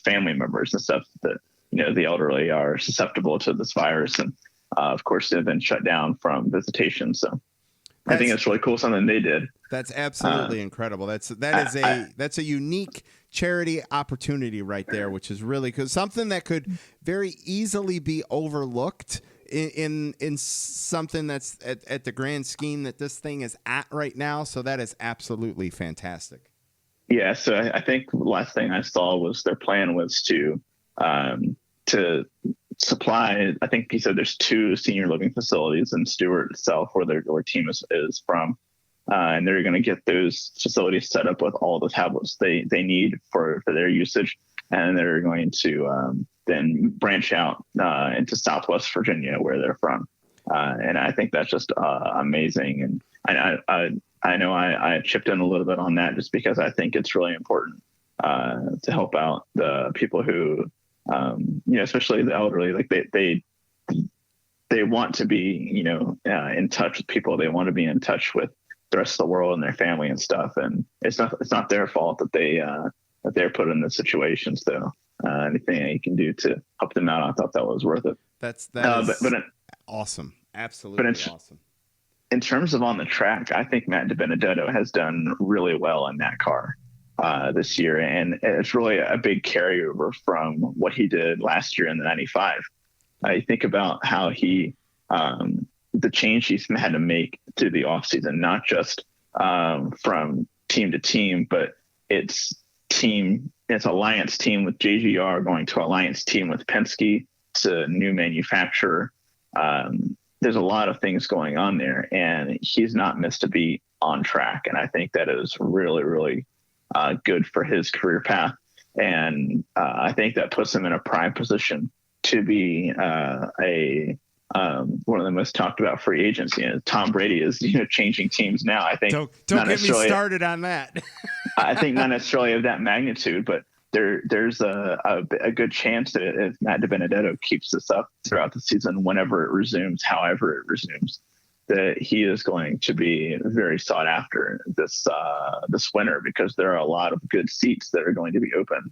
family members and stuff that, the elderly are susceptible to this virus. And of course, they've been shut down from visitation. So I think it's really cool, something they did. That's absolutely incredible. That's a unique charity opportunity right there, which is really because something that could very easily be overlooked in something that's at the grand scheme that this thing is at right now. So that is absolutely fantastic. Yeah. So I think the last thing I saw was their plan was to supply, I think he said there's 2 senior living facilities in Stuart itself where their team is from. And they're going to get those facilities set up with all the tablets they need for their usage. And they're going to then branch out into Southwest Virginia where they're from. And I think that's just amazing. And I know I chipped in a little bit on that just because I think it's really important to help out the people who, especially the elderly, like they want to be, in touch with people. They want to be in touch with the rest of the world and their family and stuff. And it's not their fault that they're put in this situation. So anything you can do to help them out, I thought that was worth it. That's awesome. Absolutely awesome. In terms of on the track, I think Matt DiBenedetto has done really well in that car this year. And it's really a big carryover from what he did last year in the 95. I think about how the change he's had to make through the offseason, not just from team to team, but it's alliance team with JGR going to alliance team with Penske to new manufacturer. There's a lot of things going on there, and he's not missed a beat on track. And I think that is really, really good for his career path. And I think that puts him in a prime position to be one of the most talked about free agents. Tom Brady is changing teams now. I think don't get me started on that. I think not necessarily of that magnitude, but there's a good chance that if Matt DiBenedetto keeps this up throughout the season, whenever it resumes, however it resumes, that he is going to be very sought after this winter, because there are a lot of good seats that are going to be open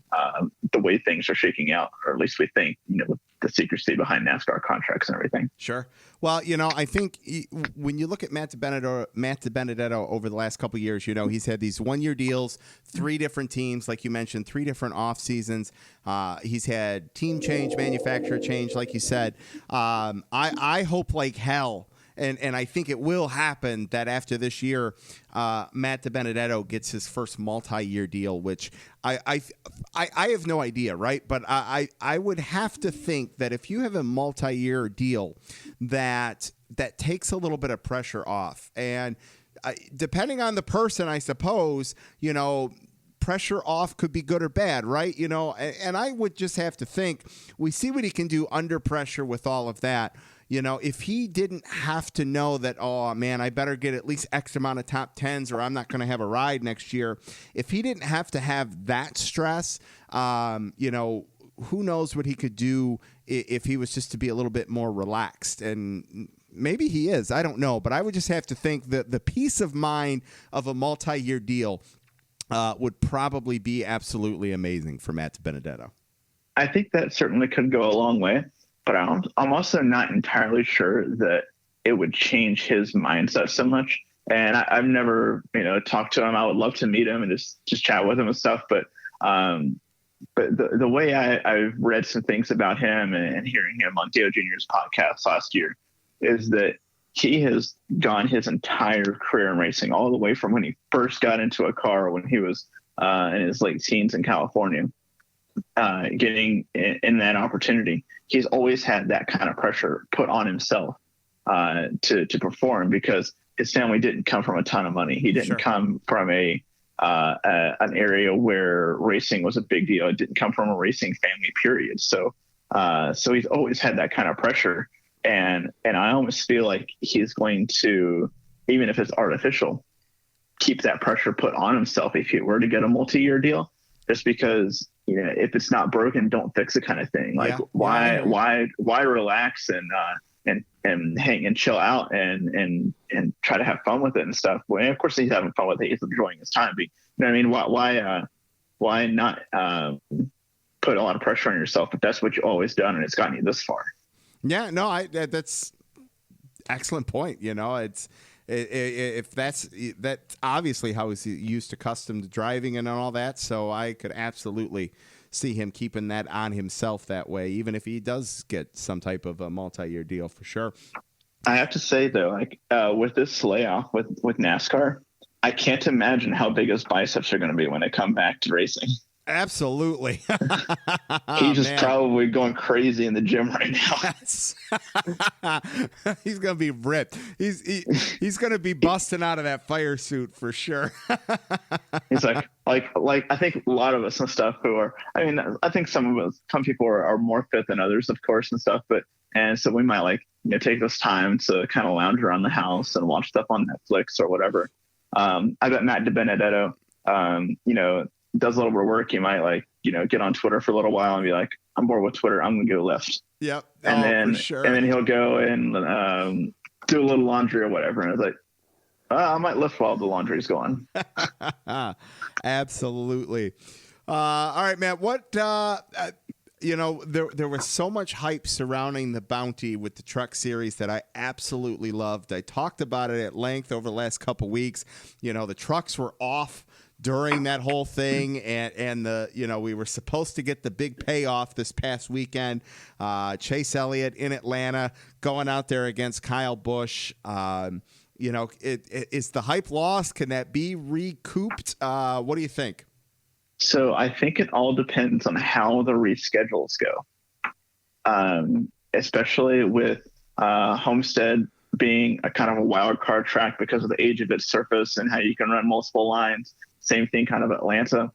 the way things are shaking out, or at least we think, with the secrecy behind NASCAR contracts and everything. Sure. Well, I think when you look at Matt DiBenedetto over the last couple of years, he's had these 1-year deals, 3 different teams, like you mentioned, 3 different off seasons. He's had team change, manufacturer change, like you said. I hope like hell, and I think it will happen, that after this year, Matt DiBenedetto gets his first multi-year deal, which I have no idea, right? But I would have to think that if you have a multi-year deal, that takes a little bit of pressure off. And depending on the person, I suppose, pressure off could be good or bad, right? And I would just have to think, we see what he can do under pressure with all of that. If he didn't have to know that, oh, man, I better get at least X amount of top 10s or I'm not going to have a ride next year. If he didn't have to have that stress, who knows what he could do if he was just to be a little bit more relaxed. And maybe he is. I don't know. But I would just have to think that the peace of mind of a multi-year deal would probably be absolutely amazing for Matt DiBenedetto. I think that certainly could go a long way. But I'm also not entirely sure that it would change his mindset so much. And I've never, talked to him. I would love to meet him and just chat with him and stuff. But the way I've read some things about him and hearing him on Dale Jr.'s podcast last year is that he has gone his entire career in racing, all the way from when he first got into a car when he was in his late teens in California, getting in that opportunity. He's always had that kind of pressure put on himself to perform, because his family didn't come from a ton of money. He didn't come from an area where racing was a big deal. It didn't come from a racing family, period. So he's always had that kind of pressure. And I almost feel like he's going to, even if it's artificial, keep that pressure put on himself if he were to get a multi-year deal, just because, if it's not broken, don't fix it kind of thing. Like why relax and hang and chill out and try to have fun with it and stuff. Well, of course he's having fun with it. He's enjoying his time. But, you know what I mean? Why not put a lot of pressure on yourself if that's what you've always done and it's gotten you this far? Yeah, no, that's excellent point. If that's obviously how he's used to accustomed to driving and all that. So I could absolutely see him keeping that on himself that way, even if he does get some type of a multi-year deal for sure. I have to say though, like with this layoff with NASCAR, I can't imagine how big his biceps are going to be when they come back to racing. Absolutely. He's just probably going crazy in the gym right now. He's going to be ripped. He's going to be busting out of that fire suit for sure. He's like I think a lot of us and stuff I think some people are more fit than others, of course, and stuff. And so we might take this time to kind of lounge around the house and watch stuff on Netflix or whatever. I bet Matt DiBenedetto, does a little bit of work. You might get on Twitter for a little while and be like, I'm bored with Twitter, I'm gonna go lift. Yep. And for sure. and then he'll go and do a little laundry or whatever. And it's like, I might lift while the laundry's going. Absolutely. All right, Matt, what there was so much hype surrounding the Bounty with the Truck Series that I absolutely loved. I talked about it at length over the last couple weeks. The trucks were off during that whole thing, and we were supposed to get the big payoff this past weekend. Chase Elliott in Atlanta going out there against Kyle Busch. Is the hype lost? Can that be recouped? What do you think? So I think it all depends on how the reschedules go, especially with Homestead being a kind of a wild card track because of the age of its surface and how you can run multiple lines. Same thing kind of Atlanta.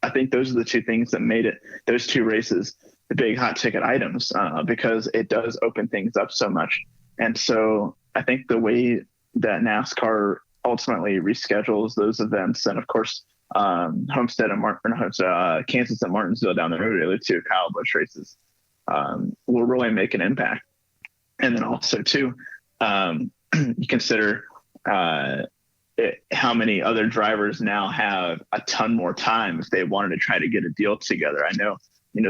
I think those are the two things that made those two races, the big hot ticket items, because it does open things up so much. And so I think the way that NASCAR ultimately reschedules those events, and of course, Homestead and Kansas and Martinsville down the road, the other two Kyle Busch races, will really make an impact. And then also too, you consider how many other drivers now have a ton more time if they wanted to try to get a deal together. I know,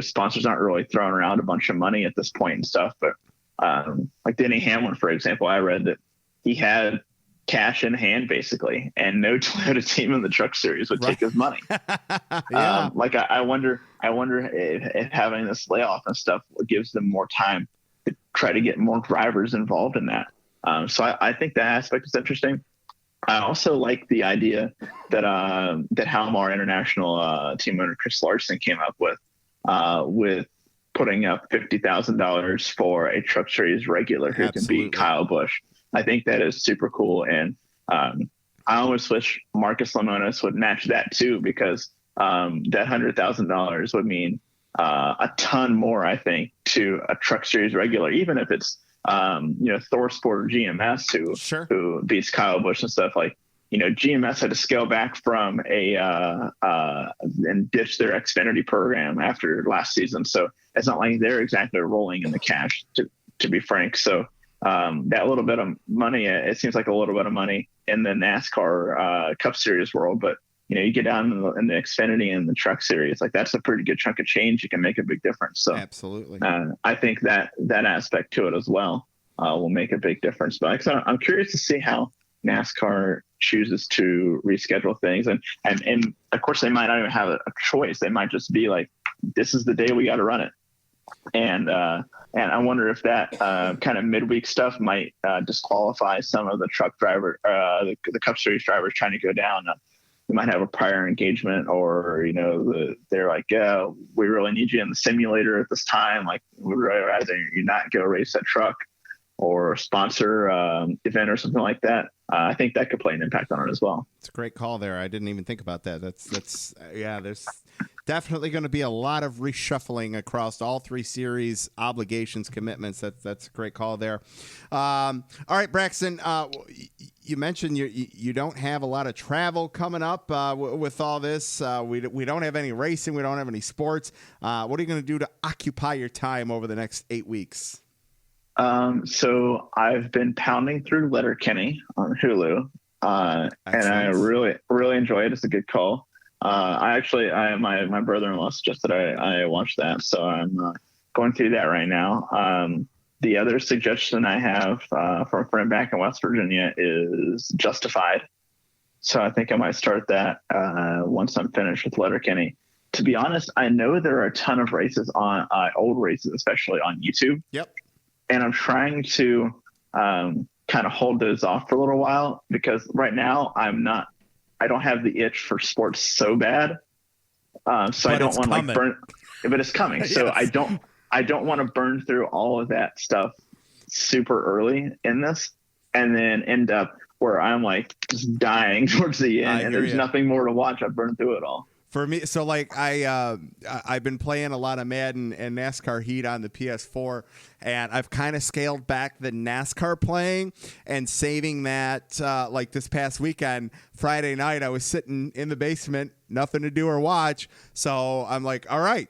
sponsors aren't really throwing around a bunch of money at this point and stuff, but like Denny Hamlin, for example, I read that he had cash in hand basically, and no Toyota team in the Truck Series would take his money. Yeah. I wonder if having this layoff and stuff gives them more time to try to get more drivers involved in that. So I think that aspect is interesting. I also like the idea that Halmar International team owner Chris Larson came up with putting up $50,000 for a Truck Series regular who can beat Kyle Busch. I think that is super cool, and I almost wish Marcus Lemonis would match that too, because that $100,000 would mean a ton more, I think, to a Truck Series regular, even if it's Thor Sport or GMS who beats Kyle Busch and stuff. Like, GMS had to scale back from and ditch their Xfinity program after last season, so it's not like they're exactly rolling in the cash, to be frank. So that little bit of money, it seems like a little bit of money in the NASCAR Cup Series world, but you get down in the Xfinity and the Truck Series, like that's a pretty good chunk of change. You can make a big difference. So absolutely, I think that aspect to it as well will make a big difference. But I'm curious to see how NASCAR chooses to reschedule things, and of course they might not even have a choice. They might just be like, this is the day we got to run it. And I wonder if that kind of midweek stuff might disqualify some of the truck driver, the Cup Series drivers trying to go down. We might have a prior engagement, or they're like, yeah, we really need you in the simulator at this time. Like, we'd rather you not go race that truck or sponsor event or something like that. I think that could play an impact on it as well. It's a great call there. I didn't even think about that. That's there's definitely going to be a lot of reshuffling across all 3 series, obligations, commitments. That's a great call there. All right, Braxton, you mentioned you don't have a lot of travel coming up with all this. We don't have any racing. We don't have any sports. What are you going to do to occupy your time over the next 8 weeks? So I've been pounding through Letterkenny on Hulu, and I really, really enjoy it. It's a good call. My brother-in-law suggested I watch that, so I'm going through that right now. The other suggestion I have from a friend back in West Virginia is Justified. So I think I might start that once I'm finished with Letterkenny. To be honest, I know there are a ton of races on old races, especially on YouTube. Yep. And I'm trying to kind of hold those off for a little while because right now I don't have the itch for sports so bad. So I don't want to burn, but it's coming. So yes. I don't want to burn through all of that stuff super early in this and then end up where I'm like just dying towards the end and there's nothing more to watch. I've burned through it all. For me, so like I've been playing a lot of Madden and NASCAR Heat on the PS4, and I've kind of scaled back the NASCAR playing and saving that. Like this past weekend, Friday night, I was sitting in the basement, nothing to do or watch, so I'm like, all right,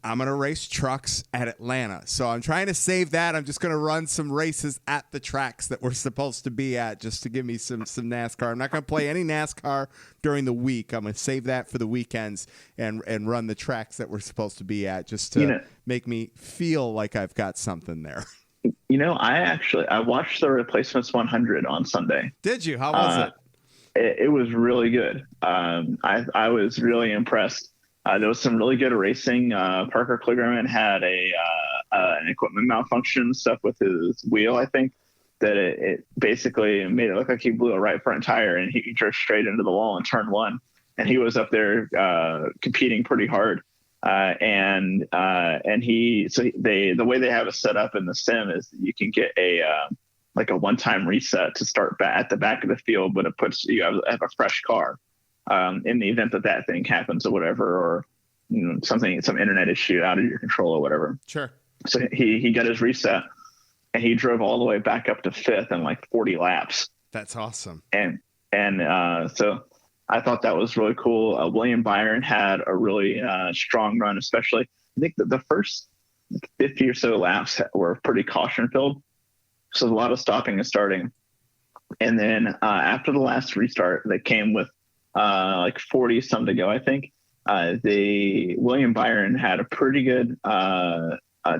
I'm going to race trucks at Atlanta. So I'm trying to save that. I'm just going to run some races at the tracks that we're supposed to be at just to give me some NASCAR. I'm not going to play any NASCAR during the week. I'm going to save that for the weekends and run the tracks that we're supposed to be at just to make me feel like I've got something there. I watched the Replacements 100 on Sunday. Did you? How was it? It was really good. I was really impressed. There was some really good racing. Parker Kligerman had an equipment malfunction stuff with his wheel, I think, that it basically made it look like he blew a right front tire and he drove straight into the wall in turn 1. And he was up there competing pretty hard. The way they have it set up in the sim is you can get a one-time reset to start at the back of the field, but it puts you have a fresh car. In the event that thing happens or whatever, or some internet issue out of your control or whatever. Sure. So he got his reset and he drove all the way back up to 5th in like 40 laps. That's awesome. And so I thought that was really cool. William Byron had a really strong run, especially I think that the first 50 or so laps were pretty caution filled. So a lot of stopping and starting. And then after the last restart, they came with like 40 some to go, I think. William Byron had a pretty good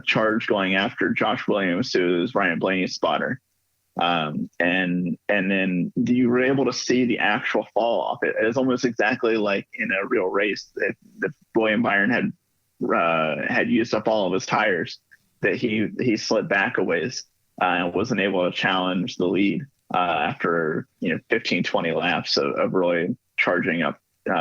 charge going after Josh Williams, who was Ryan Blaney's spotter. And then you were able to see the actual fall off. It was almost exactly like in a real race that William Byron had used up all of his tires, that he slid back a ways and wasn't able to challenge the lead after 15, 20 laps of really charging up,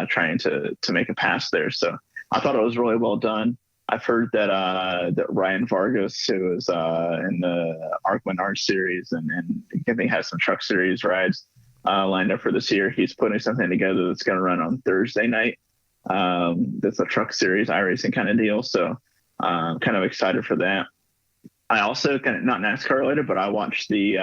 trying to make a pass there. So I thought it was really well done. I've heard that Ryan Vargas, who is in the ARC Menard series and I think has some truck series rides lined up for this year, he's putting something together that's going to run on Thursday night. That's a truck series iRacing kind of deal. So I'm kind of excited for that. I also not NASCAR related, but I watched the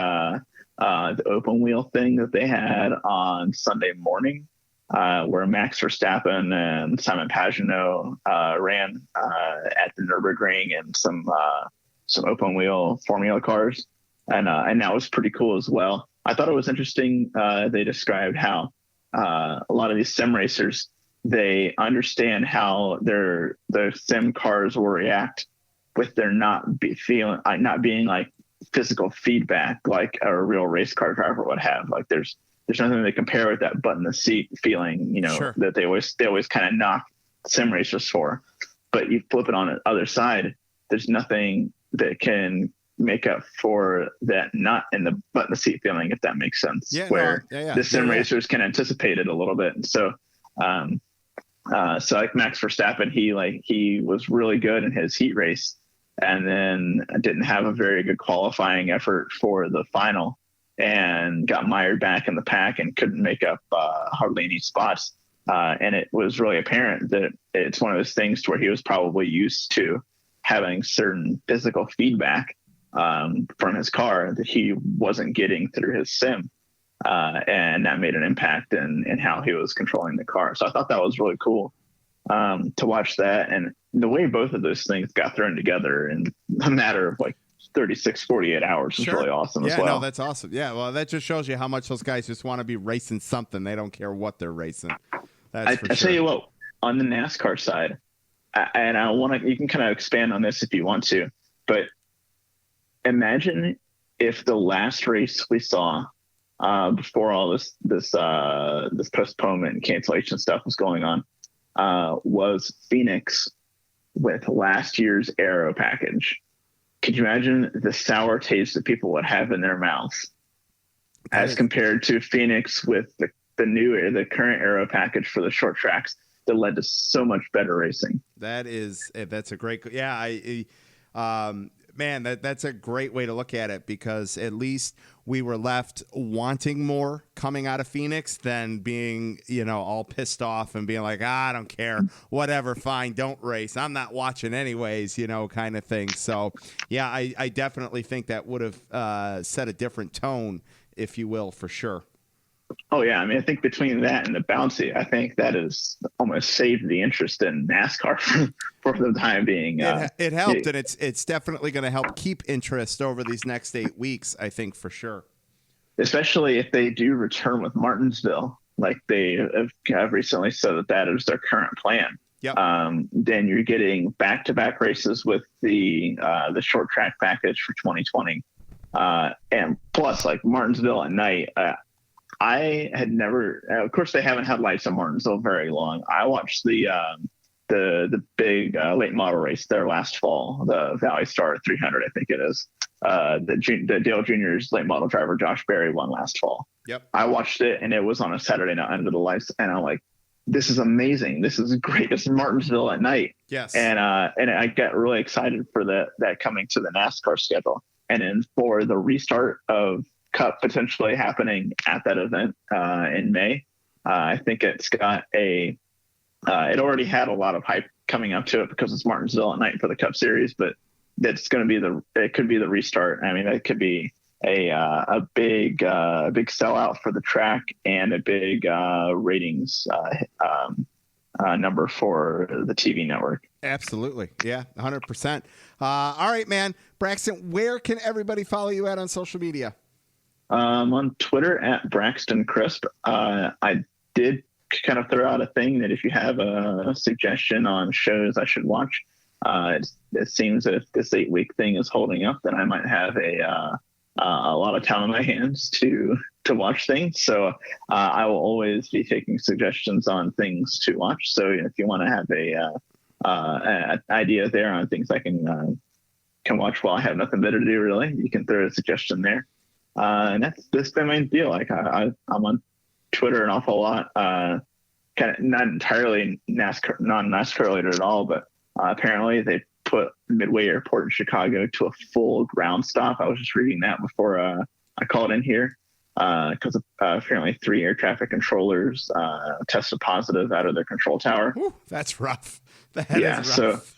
open wheel thing that they had on Sunday morning, where Max Verstappen and Simon Pagenaud ran at the Nürburgring and some open wheel Formula cars, and that was pretty cool as well. I thought it was interesting. They described how a lot of these sim racers, they understand how their sim cars will react with their not being like physical feedback like a real race car driver would have. Like there's nothing to compare with that butt in the seat feeling, sure, that they always kind of knock sim racers for. But you flip it on the other side, there's nothing that can make up for that not in the butt in the seat feeling, if that makes sense. Yeah, where the sim racers can anticipate it a little bit. And so like Max Verstappen, he was really good in his heat race and then didn't have a very good qualifying effort for the final and got mired back in the pack and couldn't make up hardly any spots And it was really apparent that it's one of those things to where he was probably used to having certain physical feedback from his car that he wasn't getting through his sim. And that made an impact in how he was controlling the car. So I thought that was really cool to watch that. And the way both of those things got thrown together in a matter of like 36, 48 hours is really awesome as well. Yeah, no, that's awesome. Yeah, well, that just shows you how much those guys just want to be racing something. They don't care what they're racing. I tell you what, on the NASCAR side, and I want to, you can kind of expand on this if you want to, but imagine if the last race we saw before all this postponement and cancellation stuff was going on was Phoenix with last year's aero package. Could you imagine the sour taste that people would have in their mouths as compared to Phoenix with the current aero package for the short tracks that led to so much better racing? That's a great, man, that's a great way to look at it, because at least we were left wanting more coming out of Phoenix than being, all pissed off and being like, I don't care, whatever, fine, don't race, I'm not watching anyways, kind of thing. So, yeah, I definitely think that would have set a different tone, if you will, for sure. Oh, yeah. I mean, I think between that and the bouncy, I think that has almost saved the interest in NASCAR for the time being. It helped, and it's definitely going to help keep interest over these next 8 weeks, I think, for sure. Especially if they do return with Martinsville, like they have recently said that is their current plan. Yep. Then you're getting back-to-back races with the short track package for 2020. And plus, like Martinsville at night, I had never, of course, they haven't had lights on Martinsville very long. I watched the big late model race there last fall, the Valley Star 300, I think it is. The Dale Jr.'s late model driver, Josh Berry, won last fall. Yep. I watched it, and it was on a Saturday night under the lights, and I'm like, this is amazing. This is great. This is Martinsville at night. Yes. And I got really excited for that coming to the NASCAR schedule. And then for the restart of Cup potentially happening at that event in May. I think it's got it already had a lot of hype coming up to it because it's Martinsville at night for the Cup Series, but that's going to be it could be the restart. I mean, it could be a big sellout for the track and a big ratings number for the TV network. Absolutely. Yeah, 100%. All right, man. Braxton, where can everybody follow you at on social media? On Twitter at Braxton Crisp. I did kind of throw out a thing that if you have a suggestion on shows I should watch, it seems that if this 8-week thing is holding up, then I might have a lot of time on my hands to watch things. So I will always be taking suggestions on things to watch. So if you want to have an idea there on things I can watch while I have nothing better to do, really, you can throw a suggestion there. And that's been my deal. Like I'm on Twitter an awful lot, kind of not entirely non-NASCAR related at all, but apparently they put Midway Airport in Chicago to a full ground stop. I was just reading that before I called in here because apparently 3 air traffic controllers tested positive out of their control tower. Ooh, that's rough. That is rough.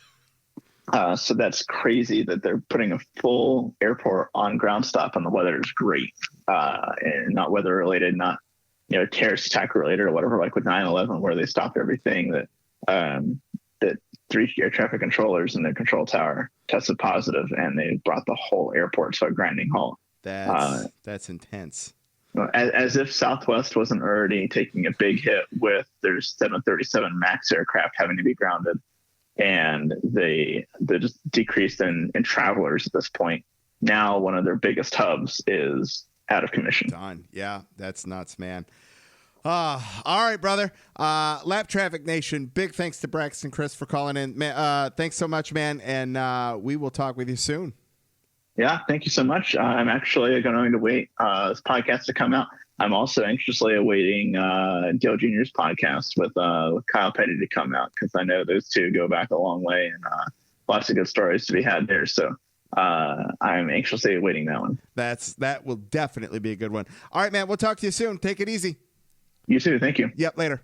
So that's crazy that they're putting a full airport on ground stop and the weather is great and not weather related, not terrorist attack related or whatever, like with 9/11 where they stopped everything. That 3 air traffic controllers in their control tower tested positive and they brought the whole airport to a grinding halt. That's intense. As if Southwest wasn't already taking a big hit with their 737 MAX aircraft having to be grounded. And they just decreased in travelers at this point. Now one of their biggest hubs is out of commission. Done. Yeah, that's nuts, man. All right, brother. Lap Traffic Nation, big thanks to Braxton Chris for calling in. Thanks so much, man, and we will talk with you soon. Yeah, thank you so much. I'm actually going to wait this podcast to come out. I'm also anxiously awaiting Dale Jr.'s podcast with Kyle Petty to come out because I know those two go back a long way and lots of good stories to be had there. So I'm anxiously awaiting that one. That will definitely be a good one. All right, man. We'll talk to you soon. Take it easy. You too. Thank you. Yep. Later.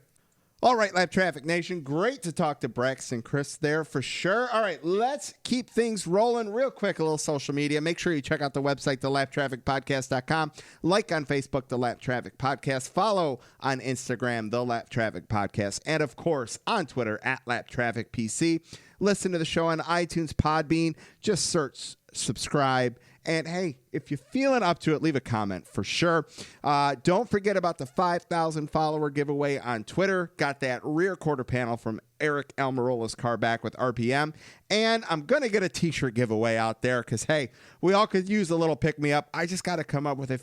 All right, Lap Traffic Nation. Great to talk to Braxton Chris there for sure. All right, let's keep things rolling real quick. A little social media. Make sure you check out the website, thelaptrafficpodcast.com. Like on Facebook, The Lap Traffic Podcast. Follow on Instagram, The Lap Traffic Podcast. And, of course, on Twitter, @LapTrafficPC. Listen to the show on iTunes, Podbean. Just search, subscribe. And, hey, if you're feeling up to it, leave a comment for sure. Don't forget about the 5,000 follower giveaway on Twitter. Got that rear quarter panel from Eric Almirola's car back with RPM. And I'm going to get a T-shirt giveaway out there because, hey, we all could use a little pick-me-up. I just got to come up with a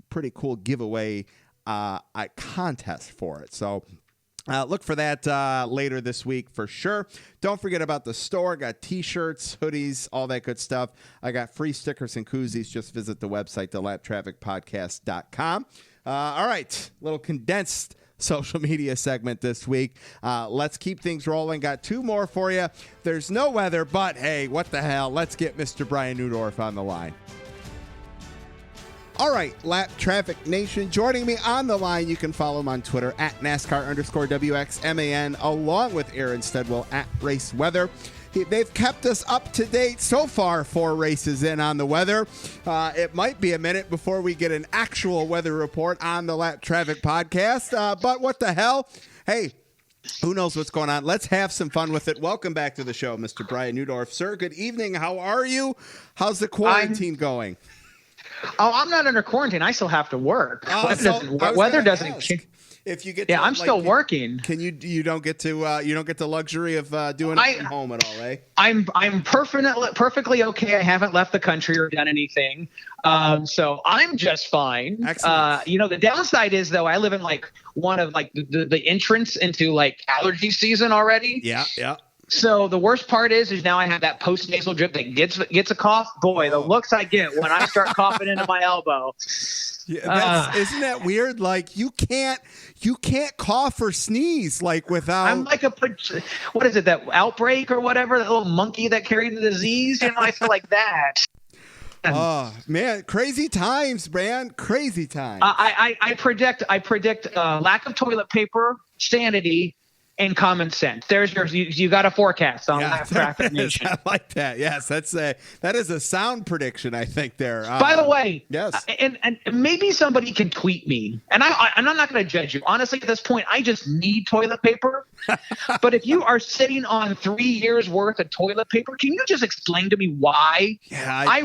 pretty cool giveaway contest for it. So look for that later this week for sure. Don't forget about the store. Got T-shirts, hoodies, all that good stuff. I got free stickers and koozies. Just visit the website, thelaptrafficpodcast.com. All right, little condensed social media segment this week. Let's keep things rolling. Got two more for you. There's no weather, but hey, what the hell? Let's get Mr. Brian Newdorf on the line. All right, Lap Traffic Nation. Joining me on the line, you can follow him on Twitter @NASCAR_WXMAN, along with Aaron Steadwell @RaceWeather. They've kept us up to date so far, 4 races in on the weather. It might be a minute before we get an actual weather report on the Lap Traffic Podcast, but what the hell? Hey, who knows what's going on? Let's have some fun with it. Welcome back to the show, Mr. Brian Newdorf. Sir, good evening. How are you? How's the quarantine going? Oh, I'm not under quarantine. I still have to work. Weather doesn't. If you get, yeah, I'm still working. Can you? You don't get to. You don't get the luxury of doing it from home at all, eh? I'm perfectly okay. I haven't left the country or done anything, so I'm just fine. Excellent. The downside is though I live in like one of like the entrance into like allergy season already. Yeah. So the worst part is now I have that post-nasal drip that gets a cough. Boy, the looks I get when I start coughing into my elbow. Yeah, isn't that weird? Like you can't cough or sneeze like without. I'm like what is it? That outbreak or whatever? That little monkey that carried the disease. I feel like that. Oh man, crazy times, man, crazy times. I predict lack of toilet paper, sanity, and common sense. There's you got a forecast on Lap Traffic Nation. I like that. Yes, that is a sound prediction. I think there. By the way, yes, and maybe somebody can tweet me, and I'm not going to judge you. Honestly, at this point, I just need toilet paper. But if you are sitting on 3 years worth of toilet paper, can you just explain to me why? Yeah, I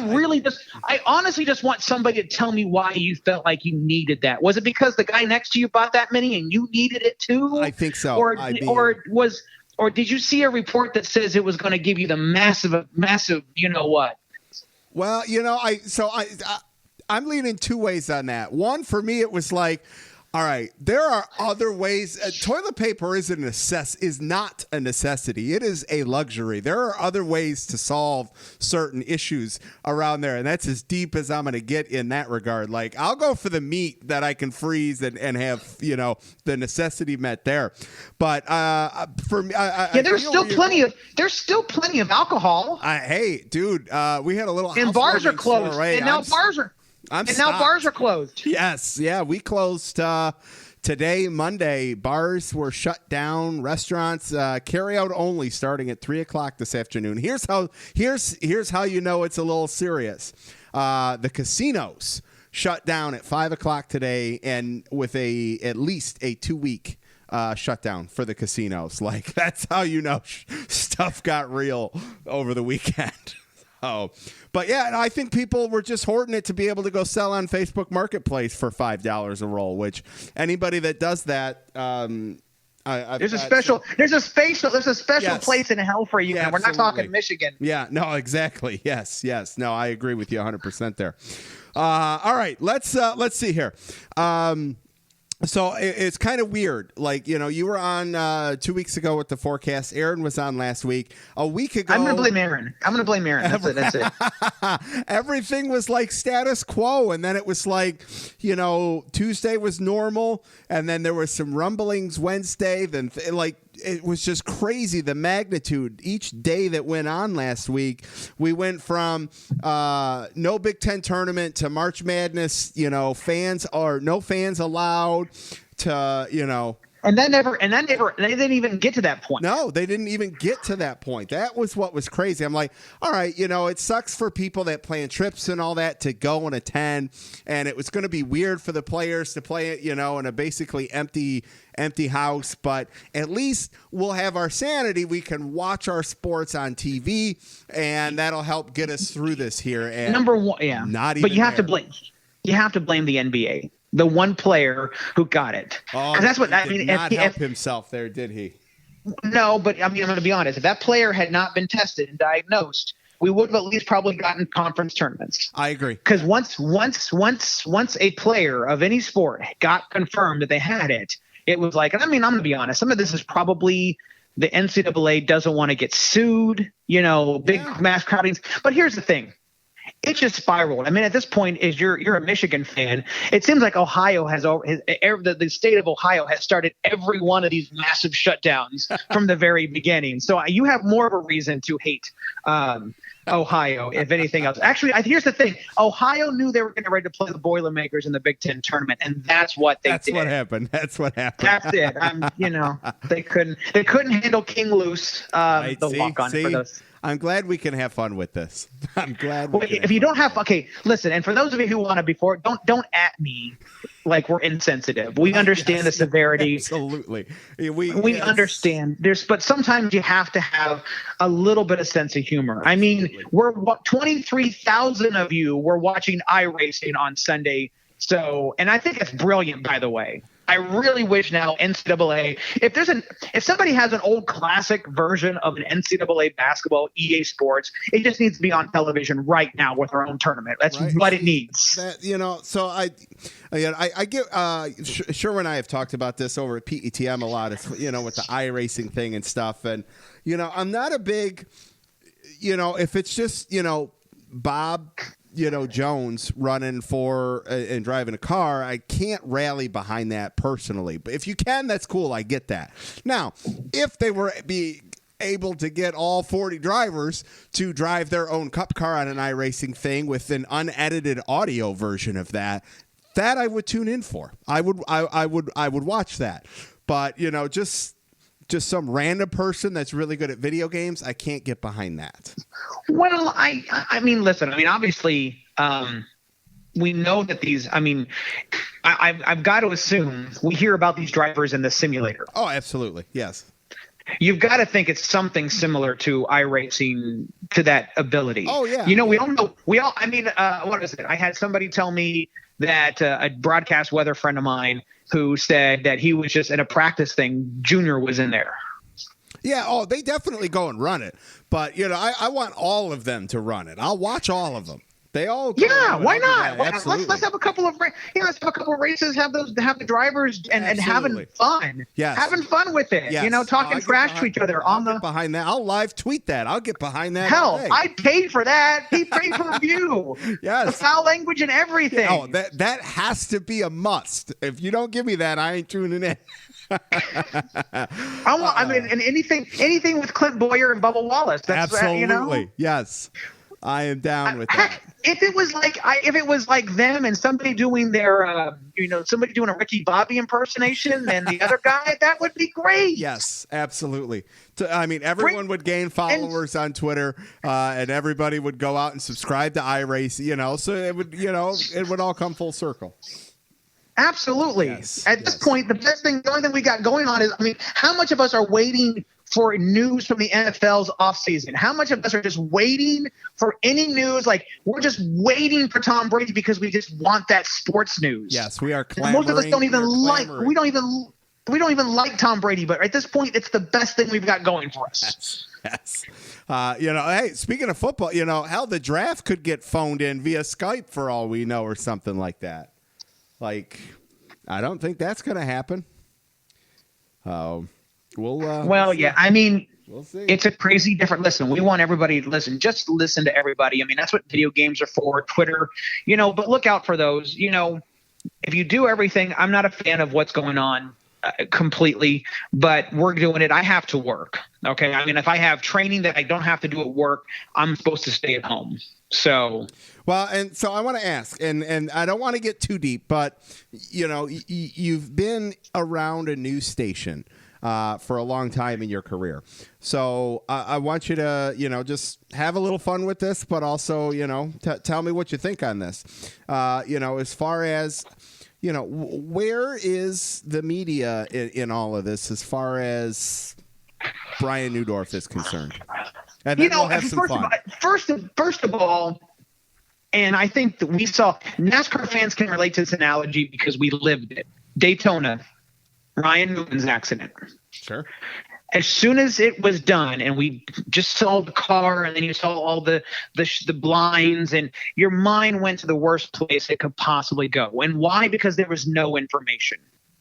honestly just want somebody to tell me why you felt like you needed that. Was it because the guy next to you bought that many and you needed it too? I think so. Or did you see a report that says it was going to give you the massive, you know what? Well, I'm leaning two ways on that. One, for me, it was like, all right, there are other ways. Toilet paper is not a necessity. It is a luxury. There are other ways to solve certain issues around there, and that's as deep as I'm going to get in that regard. Like, I'll go for the meat that I can freeze and have, the necessity met there. But for me, there's still plenty of alcohol. Hey, dude, we had a little and bars are closed, right? and now bars are closed. Yes, yeah, we closed today, Monday. Bars were shut down. Restaurants, carry out only, starting at 3:00 this afternoon. Here's how you know it's a little serious. The casinos shut down at 5:00 today, and with at least a 2-week shutdown for the casinos. Like that's how you know stuff got real over the weekend. Oh, but yeah, I think people were just hoarding it to be able to go sell on Facebook Marketplace for $5 a roll. Which anybody that does that, there's a special yes, place in hell for you. Yeah, and we're not talking Michigan. Yeah, no, exactly. Yes. No, I agree with you 100% there. All right, let's see here. So it's kind of weird. Like, you were on 2 weeks ago with the forecast. Aaron was on last week. A week ago. I'm going to blame Aaron. That's it. Everything was like status quo. And then it was like, Tuesday was normal. And then there was some rumblings Wednesday. Then it was just crazy, the magnitude. Each day that went on last week, we went from no Big Ten tournament to March Madness, no fans allowed to, And they didn't even get to that point. No, they didn't even get to that point. That was what was crazy. I'm like, all right, it sucks for people that plan trips and all that to go and attend, and it was going to be weird for the players to play it, in a basically empty house, but at least we'll have our sanity. We can watch our sports on TV, and that'll help get us through this here. And number one, yeah. Not even but you have to blame the NBA. The one player who got it. Oh, that's what I did mean. Not help himself there, did he? No, but I mean, I'm going to be honest. If that player had not been tested and diagnosed, we would have at least probably gotten conference tournaments. I agree. Because once a player of any sport got confirmed that they had it, it was like, and I mean, I'm going to be honest. Some of this is probably the NCAA doesn't want to get sued. Big mass crowdings. But here's the thing. It just spiraled. I mean, at this point, as you're a Michigan fan, it seems like Ohio the state of Ohio has started every one of these massive shutdowns from the very beginning. So you have more of a reason to hate Ohio, if anything else. Actually, here's the thing: Ohio knew they were getting ready to play the Boilermakers in the Big Ten tournament, and that's what they did. That's what happened. That's it. They couldn't handle King Loose, the walk on for those. I'm glad we can have fun with this. I'm glad. If you don't have, listen. And for those of you who want to don't at me like we're insensitive. We understand the severity. Absolutely, we understand. But sometimes you have to have a little bit of sense of humor. I mean, 23,000 of you were watching iRacing on Sunday. So, and I think it's brilliant, by the way. I really wish now NCAA, if somebody has an old classic version of an NCAA basketball EA Sports, it just needs to be on television right now with our own tournament. That's right. What it needs. So I get Sherwin and I have talked about this over at PETM a lot. It's, with the iRacing thing and stuff, and I'm not a big, if it's just Bob. Jones running for and driving a car, I can't rally behind that personally. But if you can, that's cool. I get that. Now, if they were able to get all 40 drivers to drive their own cup car on an iRacing thing with an unedited audio version of that I would tune in for. I would watch that. But just some random person that's really good at video games, I can't get behind that. Well, I mean, listen, I mean, obviously, we know that these, I mean, I've got to assume we hear about these drivers in the simulator. Oh, absolutely. Yes. You've got to think it's something similar to iRacing, to that ability. Oh, yeah. We don't know. What is it? I had somebody tell me that a broadcast weather friend of mine who said that he was just in a practice thing. Junior was in there. Yeah. Oh, they definitely go and run it. But, I want all of them to run it. I'll watch all of them. They all. Yeah. Why not? Let's have a couple of races. Have the drivers and having fun. Yes. Having fun with it. Yes. Talking trash to each other behind that. I'll live tweet that. I'll get behind that. Hell, I paid for that. He paid per view. Yes. The foul language and everything. Oh, that has to be a must. If you don't give me that, I ain't tuning in. And anything with Clint Boyer and Bubba Wallace. That's absolutely. Yes. I am down with that. If it was like them and somebody doing their, somebody doing a Ricky Bobby impersonation and the other guy, that would be great. Yes, absolutely. Everyone would gain followers on Twitter, and everybody would go out and subscribe to iRace. So it would, it would all come full circle. Absolutely. Yes, At this point, the only thing we got going on is, how much of us are waiting for news from the NFL's offseason? How much of us are just waiting for any news? Like, we're just waiting for Tom Brady because we just want that sports news. Yes, we are clamoring. Most of us don't even we don't even like Tom Brady, but at this point, it's the best thing we've got going for us. Yes. Hey, speaking of football, hell, the draft could get phoned in via Skype for all we know, or something like that. Like, I don't think that's going to happen. We'll see. It's a crazy different. Listen, we want everybody to listen. Just listen to everybody. That's what video games are for. Twitter, but look out for those. If you do everything, I'm not a fan of what's going on completely, but we're doing it. I have to work. Okay. If I have training that I don't have to do at work, I'm supposed to stay at home. So, well, and so I want to ask, and I don't want to get too deep, but you've been around a news station for a long time in your career, so I want you to just have a little fun with this, but also tell me what you think on this. As far as where is the media in all of this, as far as Brian Newdorf is concerned? And then we'll have some fun. First of all, and I think that we saw NASCAR fans can relate to this analogy because we lived it. Daytona, Ryan Newman's accident. Sure. As soon as it was done, and we just saw the car, and then you saw all the blinds, and your mind went to the worst place it could possibly go. And why? Because there was no information.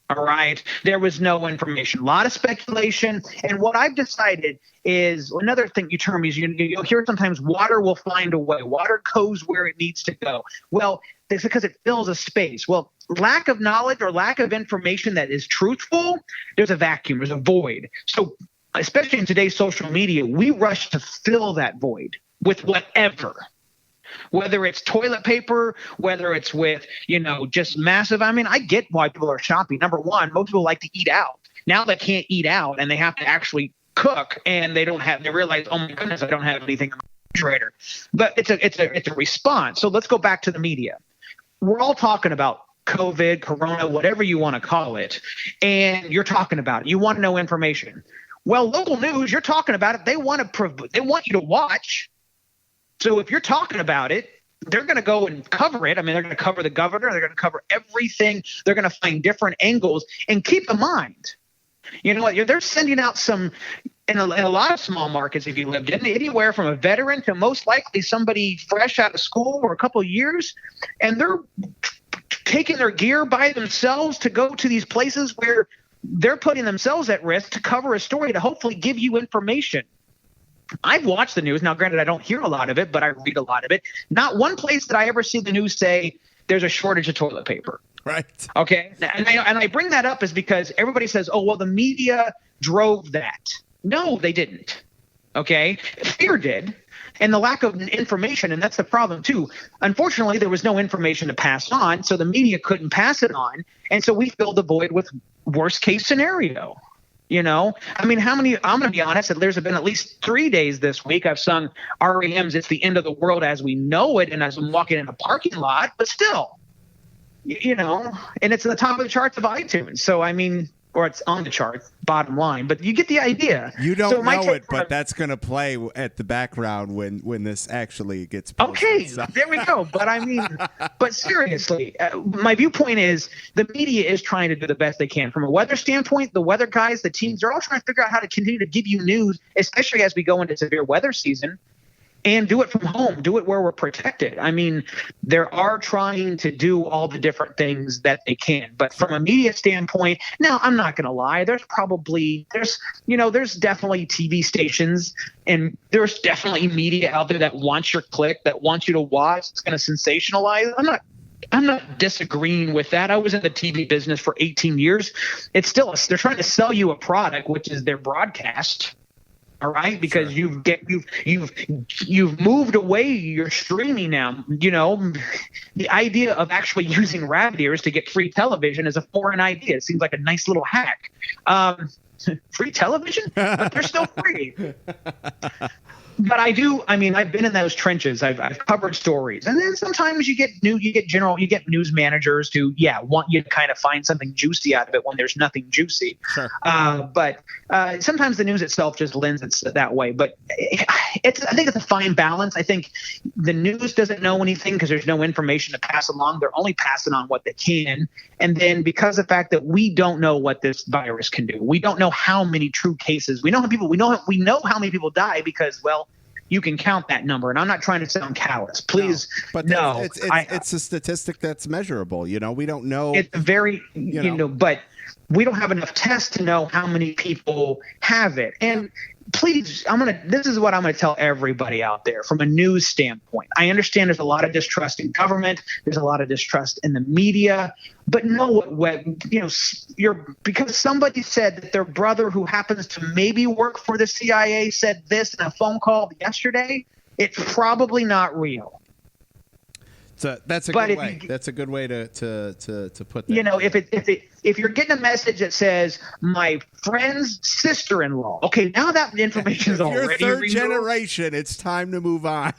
All right. There was no information, a lot of speculation. And what I've decided is another thing you term is you'll hear sometimes water will find a way. Water goes where it needs to go. Well, it's because it fills a space. Well, lack of knowledge or lack of information that is truthful, there's a vacuum, there's a void. So especially in today's social media, we rush to fill that void with whatever. Whether it's toilet paper, whether it's with, just massive. I mean, I get why people are shopping. Number one, most people like to eat out. Now they can't eat out and they have to actually cook, and they realize, oh my goodness, I don't have anything in my refrigerator. But it's a response. So let's go back to the media. We're all talking about COVID, Corona, whatever you want to call it, and you're talking about it. You want to know information. Well, local news, you're talking about it. They want you to watch. So if you're talking about it, they're going to go and cover it. I mean, they're going to cover the governor. They're going to cover everything. They're going to find different angles. And keep in mind, they're sending out some in a lot of small markets, if you lived in, anywhere from a veteran to most likely somebody fresh out of school or a couple of years. And they're taking their gear by themselves to go to these places where they're putting themselves at risk to cover a story to hopefully give you information. I've watched the news. Now, granted, I don't hear a lot of it, but I read a lot of it. Not one place did I ever see the news say there's a shortage of toilet paper. Right. Okay. And I bring that up is because everybody says, oh, well, the media drove that. No, they didn't. Okay. Fear did. And the lack of information. And that's the problem, too. Unfortunately, there was no information to pass on. So the media couldn't pass it on. And so we filled the void with worst case scenario. I mean, I'm going to be honest, there's been at least 3 days this week I've sung REM's It's the End of the World as We Know It, and as I'm walking in a parking lot, but still, and it's at the top of the charts of iTunes. So, I mean, or it's on the charts, bottom line, but you get the idea. You don't know it, but that's going to play at the background when this actually gets posted. Okay, so. There we go. But I mean, but seriously, my viewpoint is the media is trying to do the best they can. From a weather standpoint, the weather guys, the teams, they're all trying to figure out how to continue to give you news, especially as we go into severe weather season. And do it from home. Do it where we're protected. I mean, they are trying to do all the different things that they can. But from a media standpoint, now I'm not going to lie. There's definitely TV stations and there's definitely media out there that wants your click, that wants you to watch. It's going to sensationalize. I'm not disagreeing with that. I was in the TV business for 18 years. It's still they're trying to sell you a product, which is their broadcast. All right, because sure. you've moved away. You're streaming now. The idea of actually using rabbit ears to get free television is a foreign idea. It seems like a nice little hack. Free television, but they're still free. But I've been in those trenches. I've covered stories, and then sometimes you get news managers who want you to kind of find something juicy out of it when there's nothing juicy. Sure. But sometimes the news itself just lends it that way. But I think it's a fine balance. I think the news doesn't know anything because there's no information to pass along. They're only passing on what they can, and then because of the fact that we don't know what this virus can do, we don't know how many true cases. We know how many people die because you can count that number, and I'm not trying to sound callous. Please, but no. It's a statistic that's measurable. We don't know. It's very, but we don't have enough tests to know how many people have it. And please, this is what I'm going to tell everybody out there from a news standpoint. I understand there's a lot of distrust in government. There's a lot of distrust in the media. But because somebody said that their brother who happens to maybe work for the CIA said this in a phone call yesterday, it's probably not real. So that's a But good if way. you- That's a good way to put that. You know, if you're getting a message that says my friend's sister-in-law, okay, now that information is If you're already third removed. generation, it's time to move on.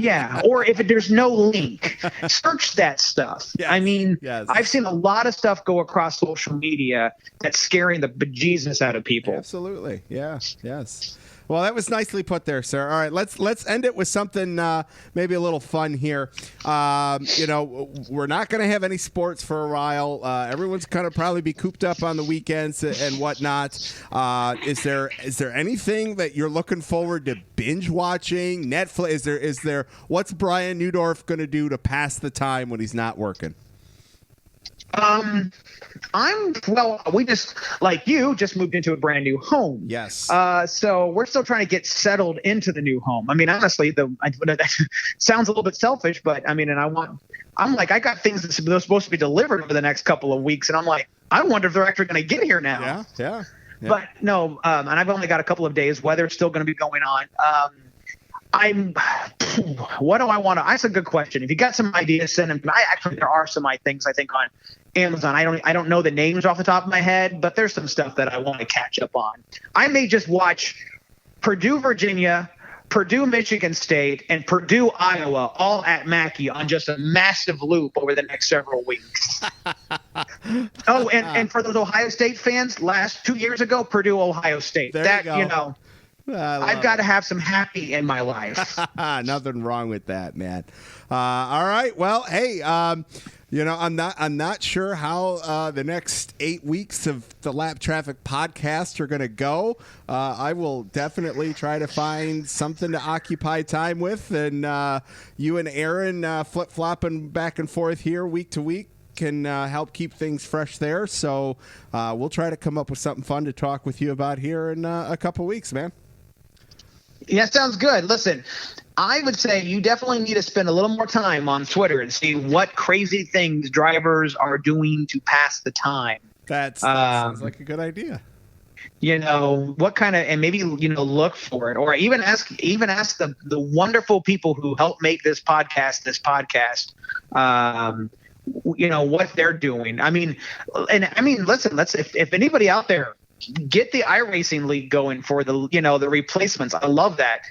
Yeah, or if there's no link, search that stuff. Yes, I mean, yes. I've seen a lot of stuff go across social media that's scaring the bejesus out of people. Absolutely. Yeah. Yes. Well, that was nicely put there, sir. All right, let's end it with something maybe a little fun here. You know, we're not going to have any sports for a while. Everyone's going to probably be cooped up on the weekends and whatnot. Is there anything that you're looking forward to binge watching? Netflix? Is there what's Brian Newdorf going to do to pass the time when he's not working? We just, like you, just moved into a brand new home. Yes. So we're still trying to get settled into the new home. I mean, honestly, sounds a little bit selfish, but I mean, I got things that are supposed to be delivered over the next couple of weeks, and I'm like, I wonder if they're actually going to get here now. Yeah. But no, and I've only got a couple of days. Weather's still going to be going on. What do I want to? That's a good question. If you got some ideas, send them. There are some things I think on Amazon. I don't know the names off the top of my head, but there's some stuff that I want to catch up on. I may just watch Purdue, Virginia, Purdue, Michigan State, and Purdue, Iowa, all at Mackey on just a massive loop over the next several weeks. And for those Ohio State fans, last 2 years ago, Purdue, Ohio State. There that you go. I've got to have some happy in my life. Nothing wrong with that, man. All right. Well, hey, you know, I'm not sure how the next 8 weeks of the Lap Traffic podcast are going to go. I will definitely try to find something to occupy time with, and you and Aaron flip-flopping back and forth here week to week can help keep things fresh there. So we'll try to come up with something fun to talk with you about here in a couple weeks, man. Yeah, sounds good. Listen, I would say you definitely need to spend a little more time on Twitter and see what crazy things drivers are doing to pass the time. That sounds like a good idea. You know, what kind of, and maybe, you know, look for it, or even ask the wonderful people who help make this podcast, you know, what they're doing. I mean, listen, if anybody out there, get the iRacing League going for the replacements. I love that.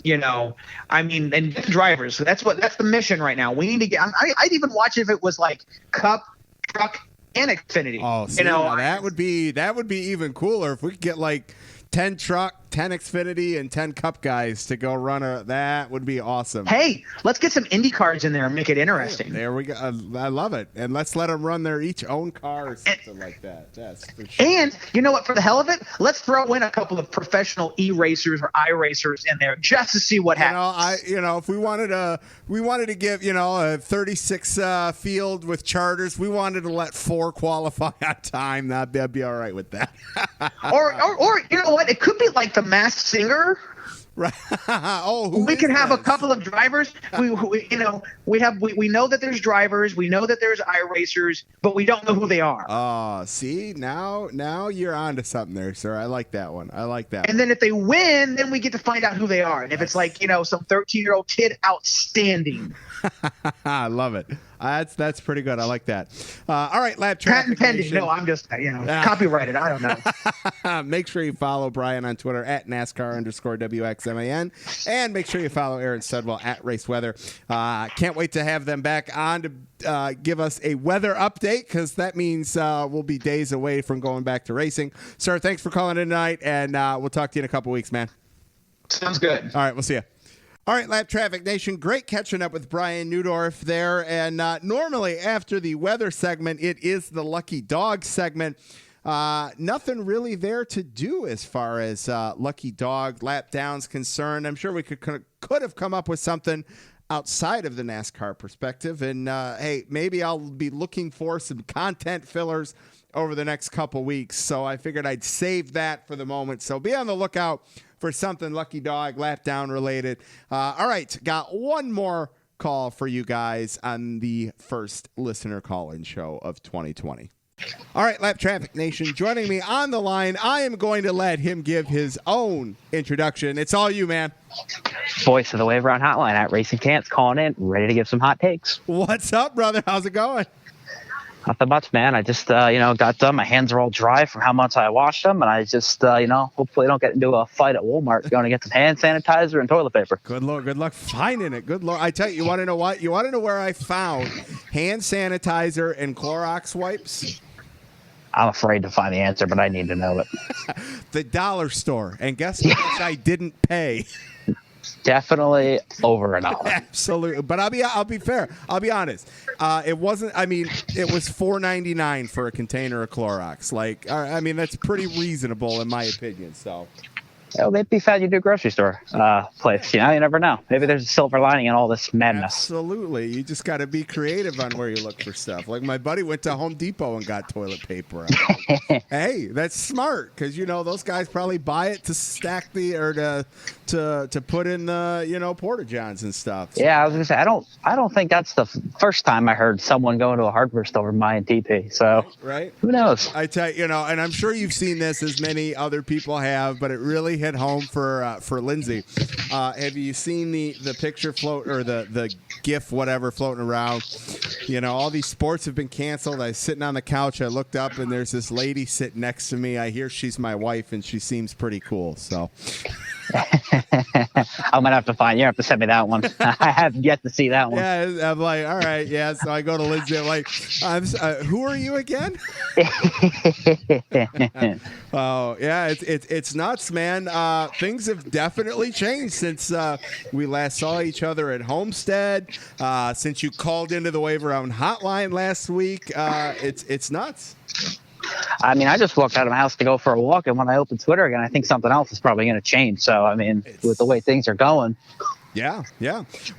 You know, I mean, and get the drivers. That's the mission right now. We need to get. I'd even watch if it was like Cup, Truck, and Xfinity. Oh, see, that would be even cooler if we could get like 10 Truck, 10 Xfinity, and 10 Cup guys to go run that would be awesome. Hey, let's get some Indy cars in there and make it interesting. There we go. I love it. And let's let them run their each own car or something like that. That's for sure. And you know what? For the hell of it, let's throw in a couple of professional e-racers or iRacers in there just to see what happens. If we wanted to give, a 36 field with charters, we wanted to let 4 qualify on time. That'd be all right with that. or you know what? It could be like the Masked Singer. Right. We can have a couple of drivers. We know that there's drivers. We know that there's iRacers, but we don't know who they are. Oh, see, now you're onto something there, sir. I like that one. And then if they win, then we get to find out who they are. And if it's like, some 13-year-old kid, outstanding. I love it. That's pretty good. I like that. All right, Lap Traffic Patent pending. Nation. No, I'm just copyrighted. I don't know. Make sure you follow Brian on Twitter at NASCAR_WXMAN, and make sure you follow Aaron Studwell at Race Weather. Can't wait to have them back on to give us a weather update, because that means we'll be days away from going back to racing. Sir, thanks for calling in tonight, and we'll talk to you in a couple weeks, man. Sounds good. All right, we'll see you. All right, Lap Traffic Nation, great catching up with Brian Newdorf there. And normally after the weather segment, it is the Lucky Dog segment. Nothing really there to do as far as Lucky Dog lap down's concerned. I'm sure we could have come up with something outside of the NASCAR perspective. And, hey, maybe I'll be looking for some content fillers over the next couple weeks. So I figured I'd save that for the moment. So be on the lookout for something Lucky Dog lap down related. All right, got one more call for you guys on the first listener call-in show of 2020. All right, Lap Traffic Nation, joining me on the line. I am going to let him give his own introduction. It's all you, man. Voice of the Wave Around Hotline at Racing Cants calling in, ready to give some hot takes. What's up, brother? How's it going? Nothing much, man. I just, got done. My hands are all dry from how much I washed them, and I just, hopefully don't get into a fight at Walmart going to get some hand sanitizer and toilet paper. Good luck finding it. Good Lord. I tell you, you want to know what? You want to know where I found hand sanitizer and Clorox wipes? I'm afraid to find the answer, but I need to know it. The dollar store. And guess how much I didn't pay? Definitely over $1. Absolutely. But I'll be fair. I'll be honest. It wasn't, it was $4.99 for a container of Clorox. That's pretty reasonable in my opinion. So. Well, maybe found you to a grocery store place. You never know. Maybe there's a silver lining in all this madness. Absolutely. You just got to be creative on where you look for stuff. Like my buddy went to Home Depot and got toilet paper. Hey, that's smart because, those guys probably buy it to stack to put in the, Porta-Johns and stuff. So. Yeah, I was going to say, I don't think that's the first time I heard someone go into a hardware store and buy a DP. So right. Who knows? I tell you, and I'm sure you've seen this as many other people have, but it really hit home for Lindsay. Have you seen the picture float or the GIF, whatever, floating around? All these sports have been canceled. I was sitting on the couch. I looked up, and there's this lady sitting next to me. I hear she's my wife, and she seems pretty cool. So. I'm gonna have to find. You have to send me that one. I have yet to see that one. Yeah, I'm like, all right, yeah. So I go to Lindsay. I'm like, who are you again? Oh yeah, it's nuts, man. Things have definitely changed since we last saw each other at Homestead. Since you called into the Wave Around Hotline last week, it's nuts. I just walked out of my house to go for a walk, and when I opened Twitter again, I think something else is probably going to change. So, with the way things are going. Yeah.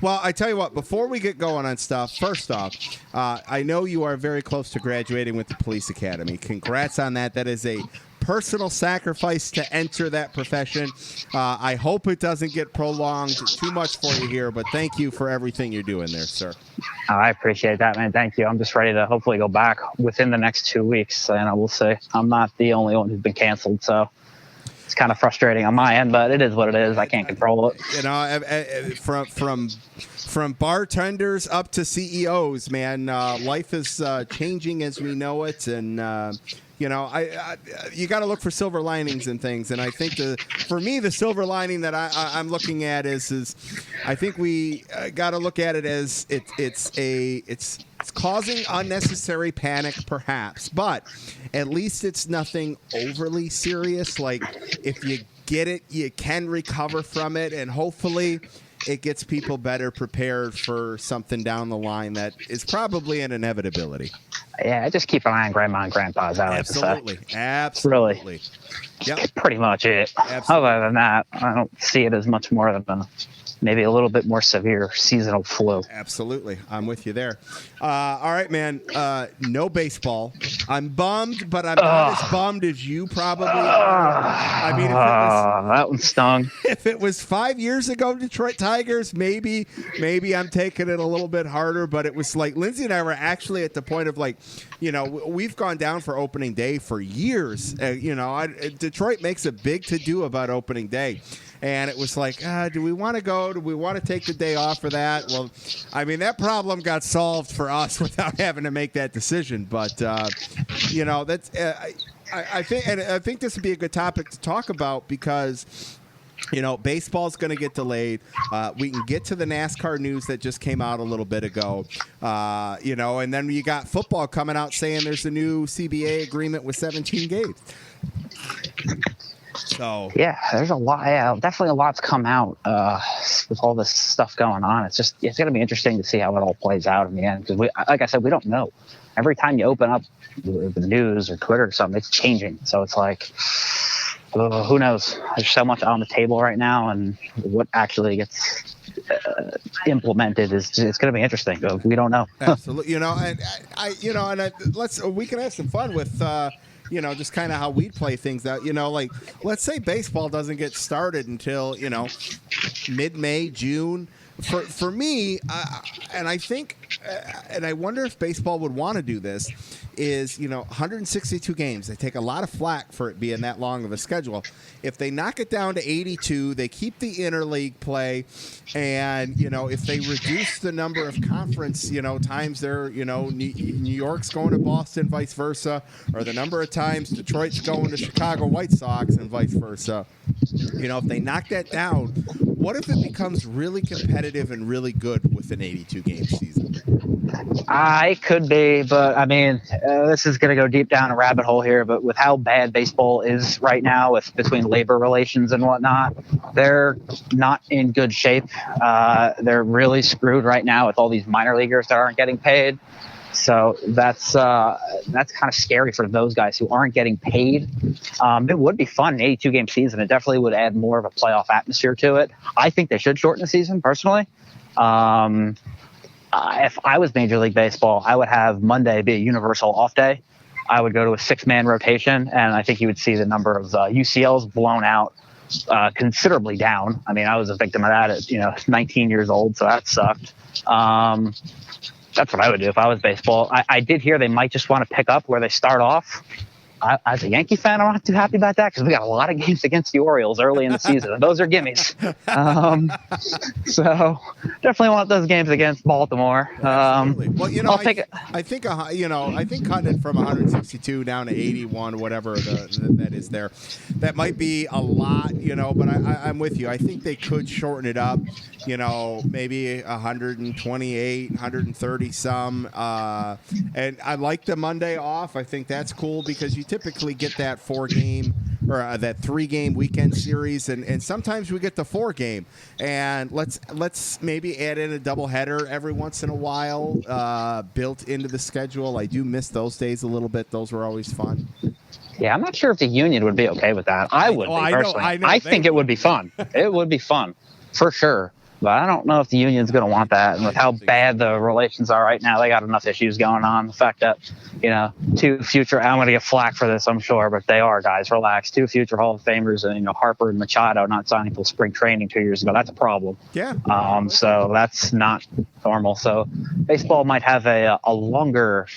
Well, I tell you what, before we get going on stuff, first off, I know you are very close to graduating with the police academy. Congrats on that. That is a personal sacrifice to enter that profession. I hope it doesn't get prolonged too much for you here, but thank you for everything you're doing there, sir. I appreciate that, man. Thank you. I'm just ready to hopefully go back within the next 2 weeks. And I will say I'm not the only one who's been canceled, so it's kind of frustrating on my end, but it is what it is. I can't control it. From bartenders up to CEOs, man, life is changing as we know it, and you got to look for silver linings and things. And I think for me, the silver lining that I'm looking at is I think we got to look at it as it's causing unnecessary panic, perhaps, but at least it's nothing overly serious. Like if you get it, you can recover from it, and hopefully it gets people better prepared for something down the line that is probably an inevitability. Yeah, just keep an eye on grandma and grandpa's out. Absolutely. Really. Yep. Pretty much it. Absolutely. Other than that, I don't see it as much more than maybe a little bit more severe seasonal flu. Absolutely. I'm with you there. All right, man. No baseball. I'm bummed, but I'm not as bummed as you probably are. That one stung. If it was 5 years ago, Detroit Tigers, maybe I'm taking it a little bit harder, but it was like Lindsay and I were actually at the point of we've gone down for opening day for years. Detroit makes a big to-do about opening day. And it was like, do we want to go? Do we want to take the day off for that? Well, that problem got solved for us without having to make that decision. But, that's I think this would be a good topic to talk about because, baseball's going to get delayed. We can get to the NASCAR news that just came out a little bit ago, and then you got football coming out saying there's a new CBA agreement with 17 games. So yeah, there's a lot. Yeah, definitely a lot's come out with all this stuff going on. It's going to be interesting to see how it all plays out in the end because like I said, we don't know. Every time you open up the news or Twitter or something, it's changing. So it's like, who knows? There's so much on the table right now, and what actually gets implemented it's going to be interesting. We don't know. Absolutely, we can have some fun with. Just kind of how we play things out. Let's say baseball doesn't get started until, mid-May, June. for me, and I think, and I wonder if baseball would want to do this, is 162 games. They take a lot of flack for it being that long of a schedule. If they knock it down to 82, they keep the interleague play, and if they reduce the number of conference times they're New York's going to Boston, vice versa, or the number of times Detroit's going to Chicago White Sox and vice versa. If they knock that down, what if it becomes really competitive and really good with an 82 game season? I could be, but I mean, this is going to go deep down a rabbit hole here. But with how bad baseball is right now, with between labor relations and whatnot, they're not in good shape. They're really screwed right now with all these minor leaguers that aren't getting paid. So that's kind of scary for those guys who aren't getting paid. It would be fun, an 82-game season. It definitely would add more of a playoff atmosphere to it. I think they should shorten the season, personally. If I was Major League Baseball, I would have Monday be a universal off day. I would go to a 6-man rotation, and I think you would see the number of UCLs blown out considerably down. I mean, I was a victim of that at 19 years old, so that sucked. That's what I would do if I was baseball. I did hear they might just want to pick up where they start off. As a Yankee fan, I'm not too happy about that because we got a lot of games against the Orioles early in the season, and those are gimmies. So definitely want those games against Baltimore. Well, I think cutting it from 162 down to 81, whatever that is there, that might be a lot, But I'm with you. I think they could shorten it up. Maybe 128, 130 some. And I like the Monday off. I think that's cool because you typically get that 4-game or that 3-game weekend series, and sometimes we get the 4-game. And let's maybe add in a doubleheader every once in a while, built into the schedule. I do miss those days a little bit. Those were always fun. Yeah, I'm not sure if the union would be okay with that. I would be, personally. I know. I think it would be fun. It would be fun, for sure. But I don't know if the union's going to want that. And with how bad the relations are right now, they got enough issues going on. The fact that, two future, I'm going to get flack for this, I'm sure, but they are, guys, relax. 2 future Hall of Famers, and, Harper and Machado not signing for spring training 2 years ago. That's a problem. Yeah. So that's not normal. So baseball might have a longer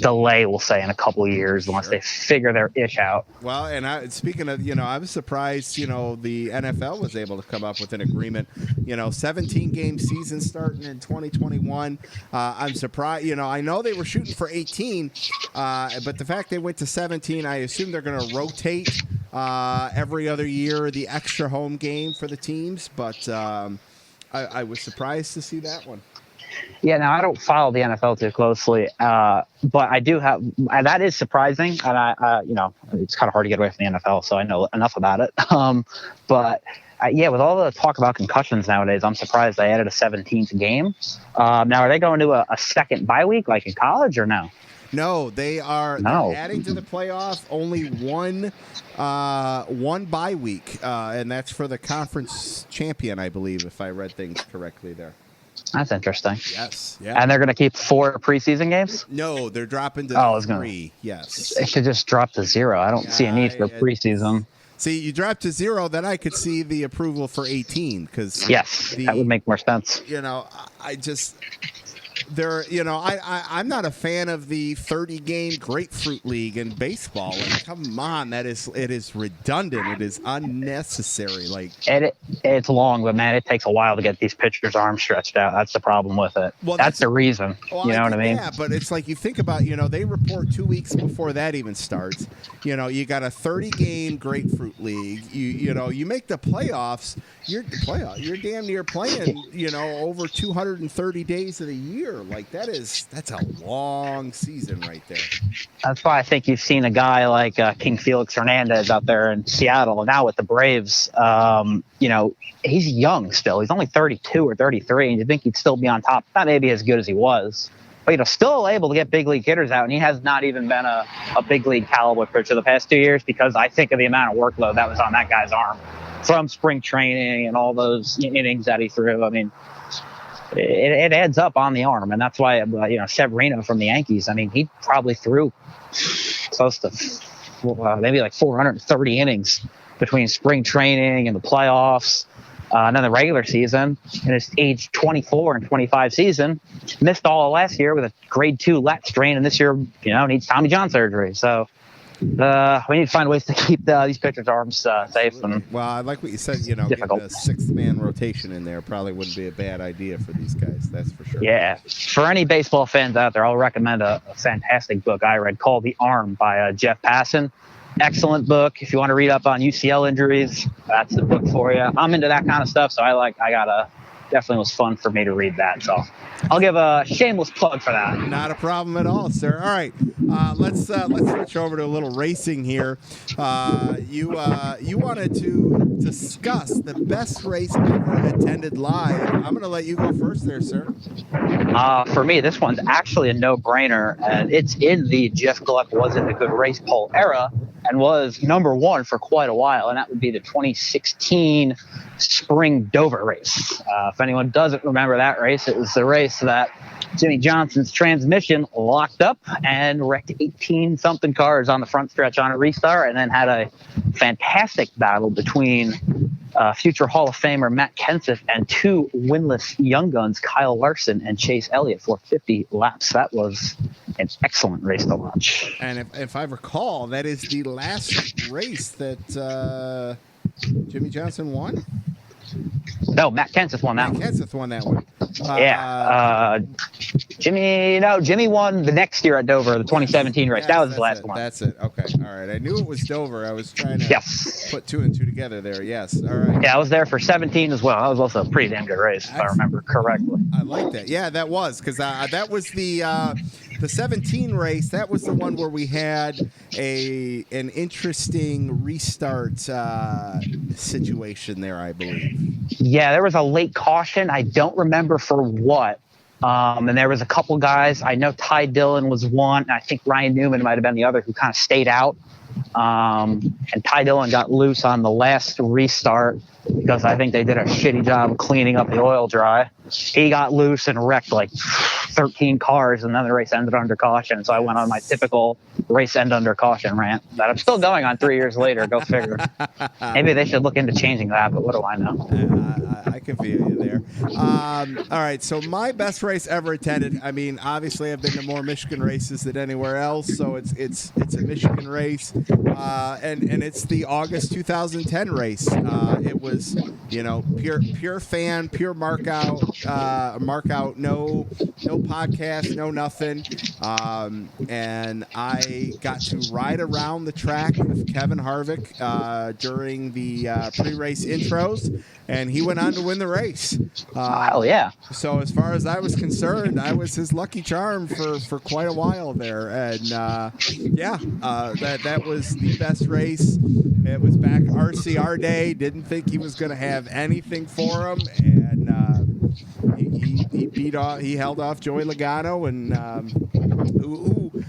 delay, we'll say, in a couple of years once they figure their ish out. Well, and speaking of, I was surprised, the NFL was able to come up with an agreement, 17-game season starting in 2021. I'm surprised, I know they were shooting for 18, but the fact they went to 17, I assume they're going to rotate every other year the extra home game for the teams, but I was surprised to see that one. Yeah, now I don't follow the NFL too closely, but I do have. That is surprising, and it's kind of hard to get away from the NFL, so I know enough about it. But with all the talk about concussions nowadays, I'm surprised they added a 17th game. Now, are they going to a second bye week like in college or no? No, they're adding to the playoff only one bye week, and that's for the conference champion, I believe, if I read things correctly there. That's interesting. Yes. Yeah. And they're going to keep 4 preseason games? No, they're dropping to 3. Yes. They should just drop to 0. I don't see a need for preseason. See, you drop to 0, then I could see the approval for 18 because that would make more sense. I just I'm not a fan of the 30-game grapefruit league in baseball. Like, come on, it is redundant. It is unnecessary. Like, it's long, but man, it takes a while to get these pitchers' arms stretched out. That's the problem with it. Well, that's the reason. Well, you know what I mean? Yeah, but it's like you think about, they report 2 weeks before that even starts. You got a 30-game grapefruit league. You make the playoffs. You're damn near playing, over 230 days of the year. Like that's a long season right there. That's why I think you've seen a guy like King Felix Hernandez out there in Seattle, and now with the Braves. He's young still. He's only 32 or 33, and you think he'd still be on top. Not maybe as good as he was, but still able to get big league hitters out, and he has not even been a big league caliber pitcher the past 2 years because I think of the amount of workload that was on that guy's arm from spring training and all those innings that he threw. I mean, it adds up on the arm, and that's why Severino from the Yankees. I mean, he probably threw close to maybe like 430 innings between spring training and the playoffs. And then the regular season, in his age 24 and 25 season, missed all of last year with a grade 2 lat strain, and this year, needs Tommy John surgery. So we need to find ways to keep these pitchers' arms safe. And well, I like what you said. Getting a sixth-man rotation in there probably wouldn't be a bad idea for these guys. That's for sure. Yeah. For any baseball fans out there, I'll recommend a fantastic book I read called The Arm by Jeff Passan. Excellent book. If you want to read up on UCL injuries, that's the book for you. I'm into that kind of stuff, so definitely was fun for me to read that. So I'll give a shameless plug for that. Not a problem at all, sir. All right, let's switch over to a little racing here. You wanted to discuss the best race ever attended live. I'm going to let you go first there, sir. For me, this one's actually a no-brainer, and it's in the Jeff Gluck wasn't a good race poll era, and was number one for quite a while, and that would be the 2016 Spring Dover race. If anyone doesn't remember that race, it was the race that Jimmy Johnson's transmission locked up and wrecked 18-something cars on the front stretch on a restart, and then had a fantastic battle between future Hall of Famer Matt Kenseth and two winless young guns, Kyle Larson and Chase Elliott, for 50 laps. That was an excellent race to watch. And if I recall, that is the last race that Jimmy Johnson won? No, Matt Kenseth won that one. Kenseth won that one. Jimmy won the next year at Dover, the 2017 race. That was his last one. That's it. Okay. All right. I knew it was Dover. I was trying to put two and two together there. Yes. All right. Yeah, I was there for 17 as well. That was also a pretty damn good race, if I remember correctly. I like that. Yeah, that was, because that was the 17 race. That was the one where we had an interesting restart situation there, I believe. Yeah, there was a late caution. I don't remember for what. And there was a couple guys. I know Ty Dillon was one. And I think Ryan Newman might have been the other who kind of stayed out. And Ty Dillon got loose on the last restart because I think they did a shitty job of cleaning up the oil dry. He got loose and wrecked like 13 cars, and then the race ended under caution. So I went on my typical race end under caution rant that I'm still going on 3 years later. Go figure. Maybe they should look into changing that, but what do I know? I can feel you there. All right, so my best race ever attended. I mean, obviously I've been to more Michigan races than anywhere else, so it's a Michigan race, and it's the August 2010 race. It was pure fan, pure mark out, no podcast, no nothing, and I got to ride around the track with Kevin Harvick during the pre-race intros, and he went on to win the race. Hell yeah. So as far as I was concerned, I was his lucky charm for quite a while there. And that was the best race. It was back RCR day. Didn't think he was going to have anything for him. And he held off Joey Logano. And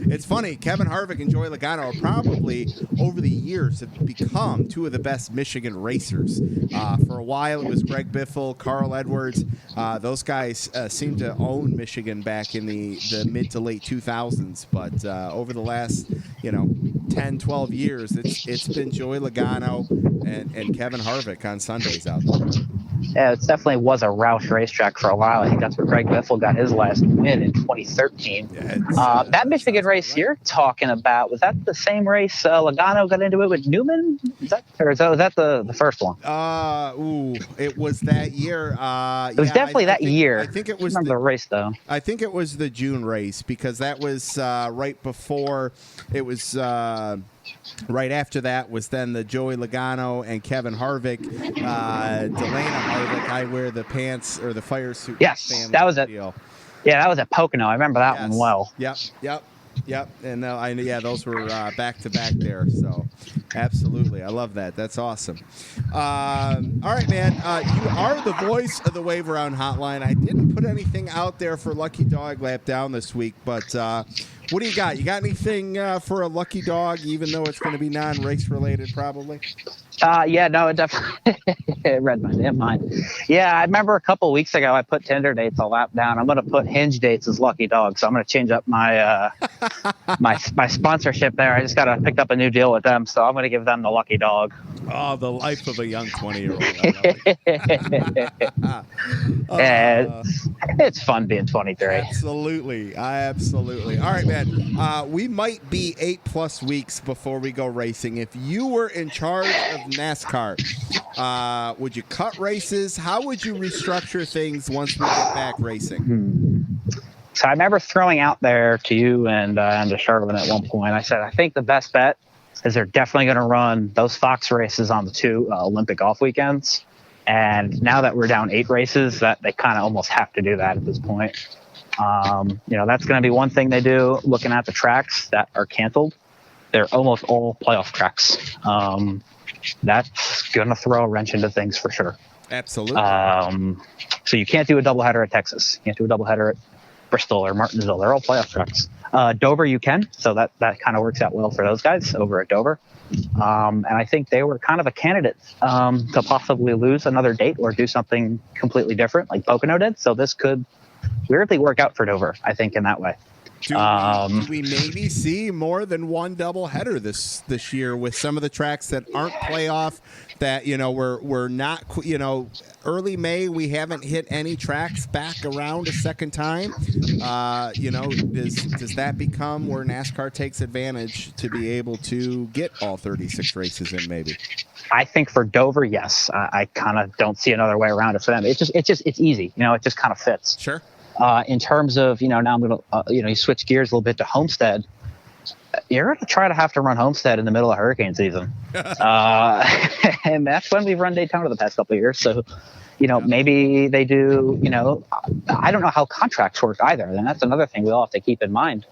it's funny, Kevin Harvick and Joey Logano are probably over the years have become two of the best Michigan racers. For a while it was Greg Biffle, Carl Edwards. Those guys seemed to own Michigan back in the mid to late 2000s, but over the last 10, 12 years it's been Joey Logano and Kevin Harvick on Sundays out there. Yeah, it definitely was a Roush racetrack for a while. I think that's where Greg Biffle got his last win in 2013. Yeah, that Michigan race you're talking about, was that the same race Logano got into it with Newman? Was that the first one? It was that year. It was definitely that year. I think it was the race, though. I think it was the June race, because that was right before it was. Right after that was then the Joey Logano and Kevin Harvick, Delana Harvick. I wear the pants or the fire suit. Yes, that was it. Yeah, that was at Pocono. I remember that one well. Yep. And those were back to back there. So, absolutely, I love that. That's awesome. All right, man. You are the voice of the Wave Around Hotline. I didn't put anything out there for Lucky Dog Lap Down this week, but what do you got? You got anything for a Lucky Dog, even though it's going to be non-race related, probably? No, it definitely it read my damn mind. Yeah, I remember a couple weeks ago I put Tinder dates a lap down. I'm going to put Hinge dates as Lucky Dog, so I'm going to change up my my sponsorship there. I just picked up a new deal with them, so I'm going to give them the lucky dog. Oh, the life of a young 20-year-old. It's fun being 23. Absolutely. All right, man. We might be 8+ weeks before we go racing. If you were in charge of NASCAR, would you cut races? How would you restructure things once we get back racing? So I remember throwing out there to you and to Charlotte at one point. I said, I think the best bet is they're definitely going to run those Fox races on the 2 Olympic off weekends. And now that we're down 8 races, that they kind of almost have to do that at this point. That's going to be one thing they do. Looking at the tracks that are canceled, they're almost all playoff tracks. That's going to throw a wrench into things for sure. Absolutely. So you can't do a doubleheader at Texas. You can't do a doubleheader at Bristol or Martinsville. They're all playoff tracks. Dover you can, so that kind of works out well for those guys over at Dover. And I think they were kind of a candidate to possibly lose another date or do something completely different like Pocono did. So this could weirdly work out for Dover, I think, in that way. Do we maybe see more than one double header this year with some of the tracks that aren't playoff that, we're not, early May, we haven't hit any tracks back around a second time. Does that become where NASCAR takes advantage to be able to get all 36 races in maybe? I think for Dover, yes. I kind of don't see another way around it for them. It's easy. It just kind of fits. Sure. In terms of, now I'm going to, you switch gears a little bit to Homestead. You're going to try to have to run Homestead in the middle of hurricane season. And that's when we've run Daytona the past couple of years. So, maybe they do, I don't know how contracts work either. And that's another thing we all have to keep in mind.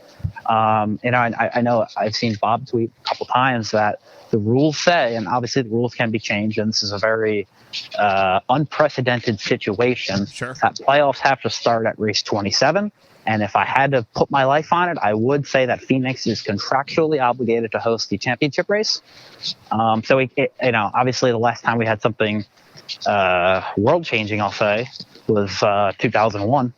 I know I've seen Bob tweet a couple times that the rules say, and obviously the rules can be changed, and this is a very unprecedented situation, sure, that playoffs have to start at race 27. And if I had to put my life on it, I would say that Phoenix is contractually obligated to host the championship race. Obviously the last time we had something world-changing, I'll say, was 2001.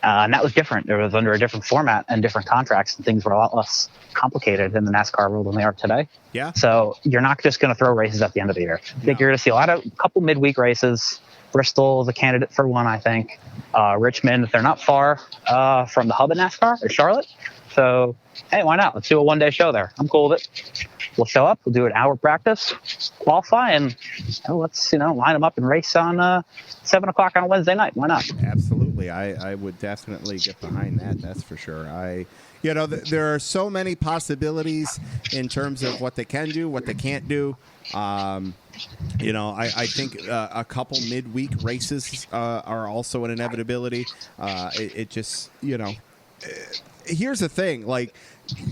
And that was different. It was under a different format and different contracts, and things were a lot less complicated in the NASCAR rule than they are today. Yeah. So you're not just going to throw races at the end of the year. I think you're going to see a couple midweek races. Bristol is a candidate for one, I think. Richmond, they're not far from the hub of NASCAR, or Charlotte. So, hey, why not? Let's do a one-day show there. I'm cool with it. We'll show up. We'll do an hour practice, qualify, and let's line them up and race on 7 o'clock on a Wednesday night. Why not? Absolutely. I would definitely get behind that. That's for sure. There are so many possibilities in terms of what they can do, what they can't do. I think a couple midweek races are also an inevitability. It just, here's the thing, like,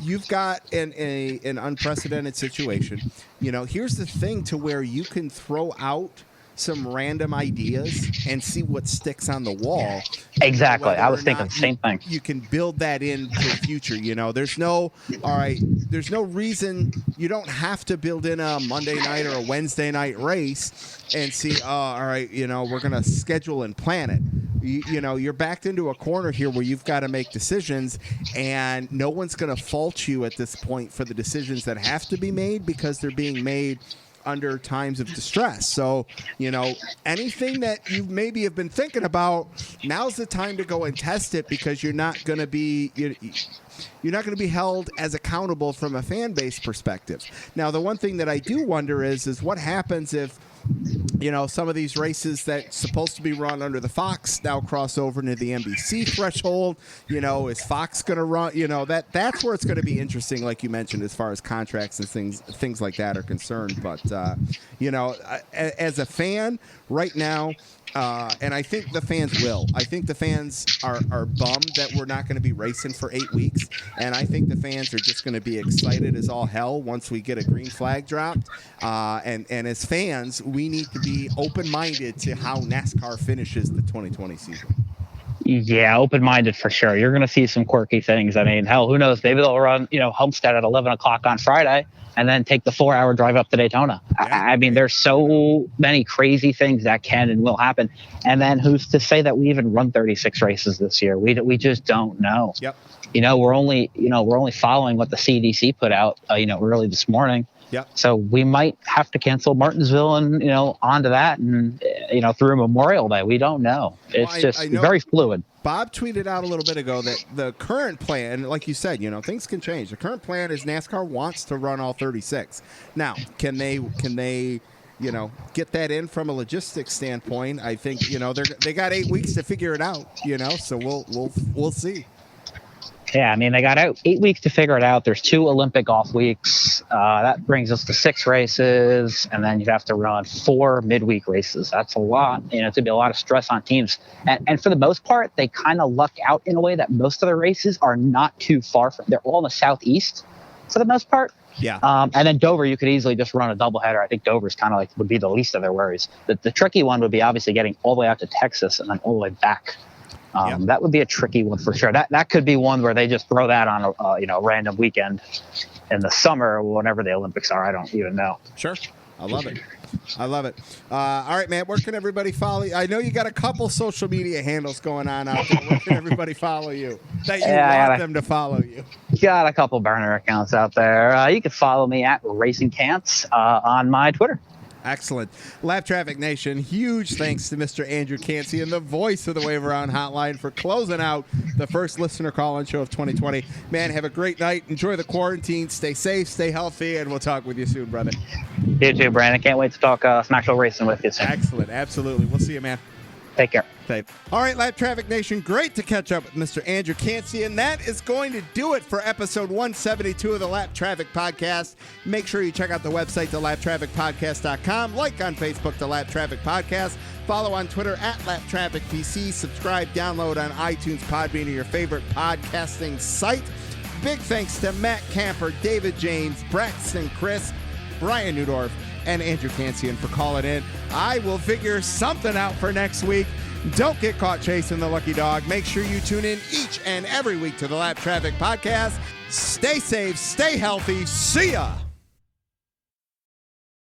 you've got an unprecedented situation. Here's the thing to where you can throw out some random ideas and see what sticks on the wall. Exactly. I was thinking the same thing. You can build that into the future. There's no reason. You don't have to build in a Monday night or a Wednesday night race and see, all right, we're going to schedule and plan it. You're backed into a corner here where you've got to make decisions, and no one's going to fault you at this point for the decisions that have to be made because they're being made under times of distress. So, anything that you maybe have been thinking about, now's the time to go and test it, because you're not going to be held as accountable from a fan base perspective. Now, the one thing that I do wonder is what happens if some of these races that's supposed to be run under the Fox now cross over into the NBC threshold. Is Fox going to run? That's where it's going to be interesting, like you mentioned, as far as contracts and things like that are concerned. But as a fan right now, and I think the fans will. I think the fans are bummed that we're not going to be racing for 8 weeks. And I think the fans are just going to be excited as all hell once we get a green flag dropped. And as fans, we need to be open-minded to how NASCAR finishes the 2020 season. Yeah, open-minded for sure. You're going to see some quirky things. I mean, hell, who knows? Maybe they'll run, Homestead at 11 o'clock on Friday and then take the 4-hour drive up to Daytona. I mean, there's so many crazy things that can and will happen. And then who's to say that we even run 36 races this year? We just don't know. Yep. We're only following what the CDC put out, early this morning. Yep. So we might have to cancel Martinsville and, onto that and, through Memorial Day. We don't know. It's I know very fluid. Bob tweeted out a little bit ago that the current plan, like you said, things can change. The current plan is NASCAR wants to run all 36. Now, can they get that in from a logistics standpoint? I think, they got 8 weeks to figure it out, so we'll see. Yeah, I mean, they got 8 weeks to figure it out. There's 2 Olympic off weeks. That brings us to 6 races, and then you'd have to run 4 midweek races. That's a lot. It's going to be a lot of stress on teams. And for the most part, they kind of luck out in a way that most of the races are not too far from. They're all in the southeast for the most part. Yeah. And then Dover, you could easily just run a doubleheader. I think Dover's kind of would be the least of their worries. The tricky one would be obviously getting all the way out to Texas and then all the way back. That would be a tricky one for sure. That could be one where they just throw that on a random weekend in the summer or whenever the Olympics are. I don't even know. Sure. I love it. All right, man. Where can everybody follow you? I know you got a couple social media handles going on out there. Where can everybody follow you? That you want them to follow you. Got a couple burner accounts out there. You can follow me at Racing Cants on my Twitter. Excellent. Lap Traffic Nation, huge thanks to Mr. Andrew Cancian, the voice of the Wave Around Hotline, for closing out the first listener call-in show of 2020. Man, have a great night. Enjoy the quarantine. Stay safe, stay healthy, and we'll talk with you soon, brother. You too, Brandon. Can't wait to talk Smack Show Racing with you soon. Excellent. Absolutely. We'll see you, man. Take care. All right, Lap Traffic Nation, great to catch up with Mr. Andrew Cancian. That is going to do it for episode 172 of the Lap Traffic Podcast. Make sure you check out the website, thelaptrafficpodcast.com. Like on Facebook, The Lap Traffic Podcast. Follow on Twitter at LapTrafficPC. Subscribe, download on iTunes, Podbean, or your favorite podcasting site. Big thanks to Matt Camper, David James, Braxton Chris, Brian Newdorf, and Andrew Cancian for calling in. I will figure something out for next week. Don't get caught chasing the lucky dog. Make sure you tune in each and every week to the Lap Traffic Podcast. Stay safe, stay healthy. See ya.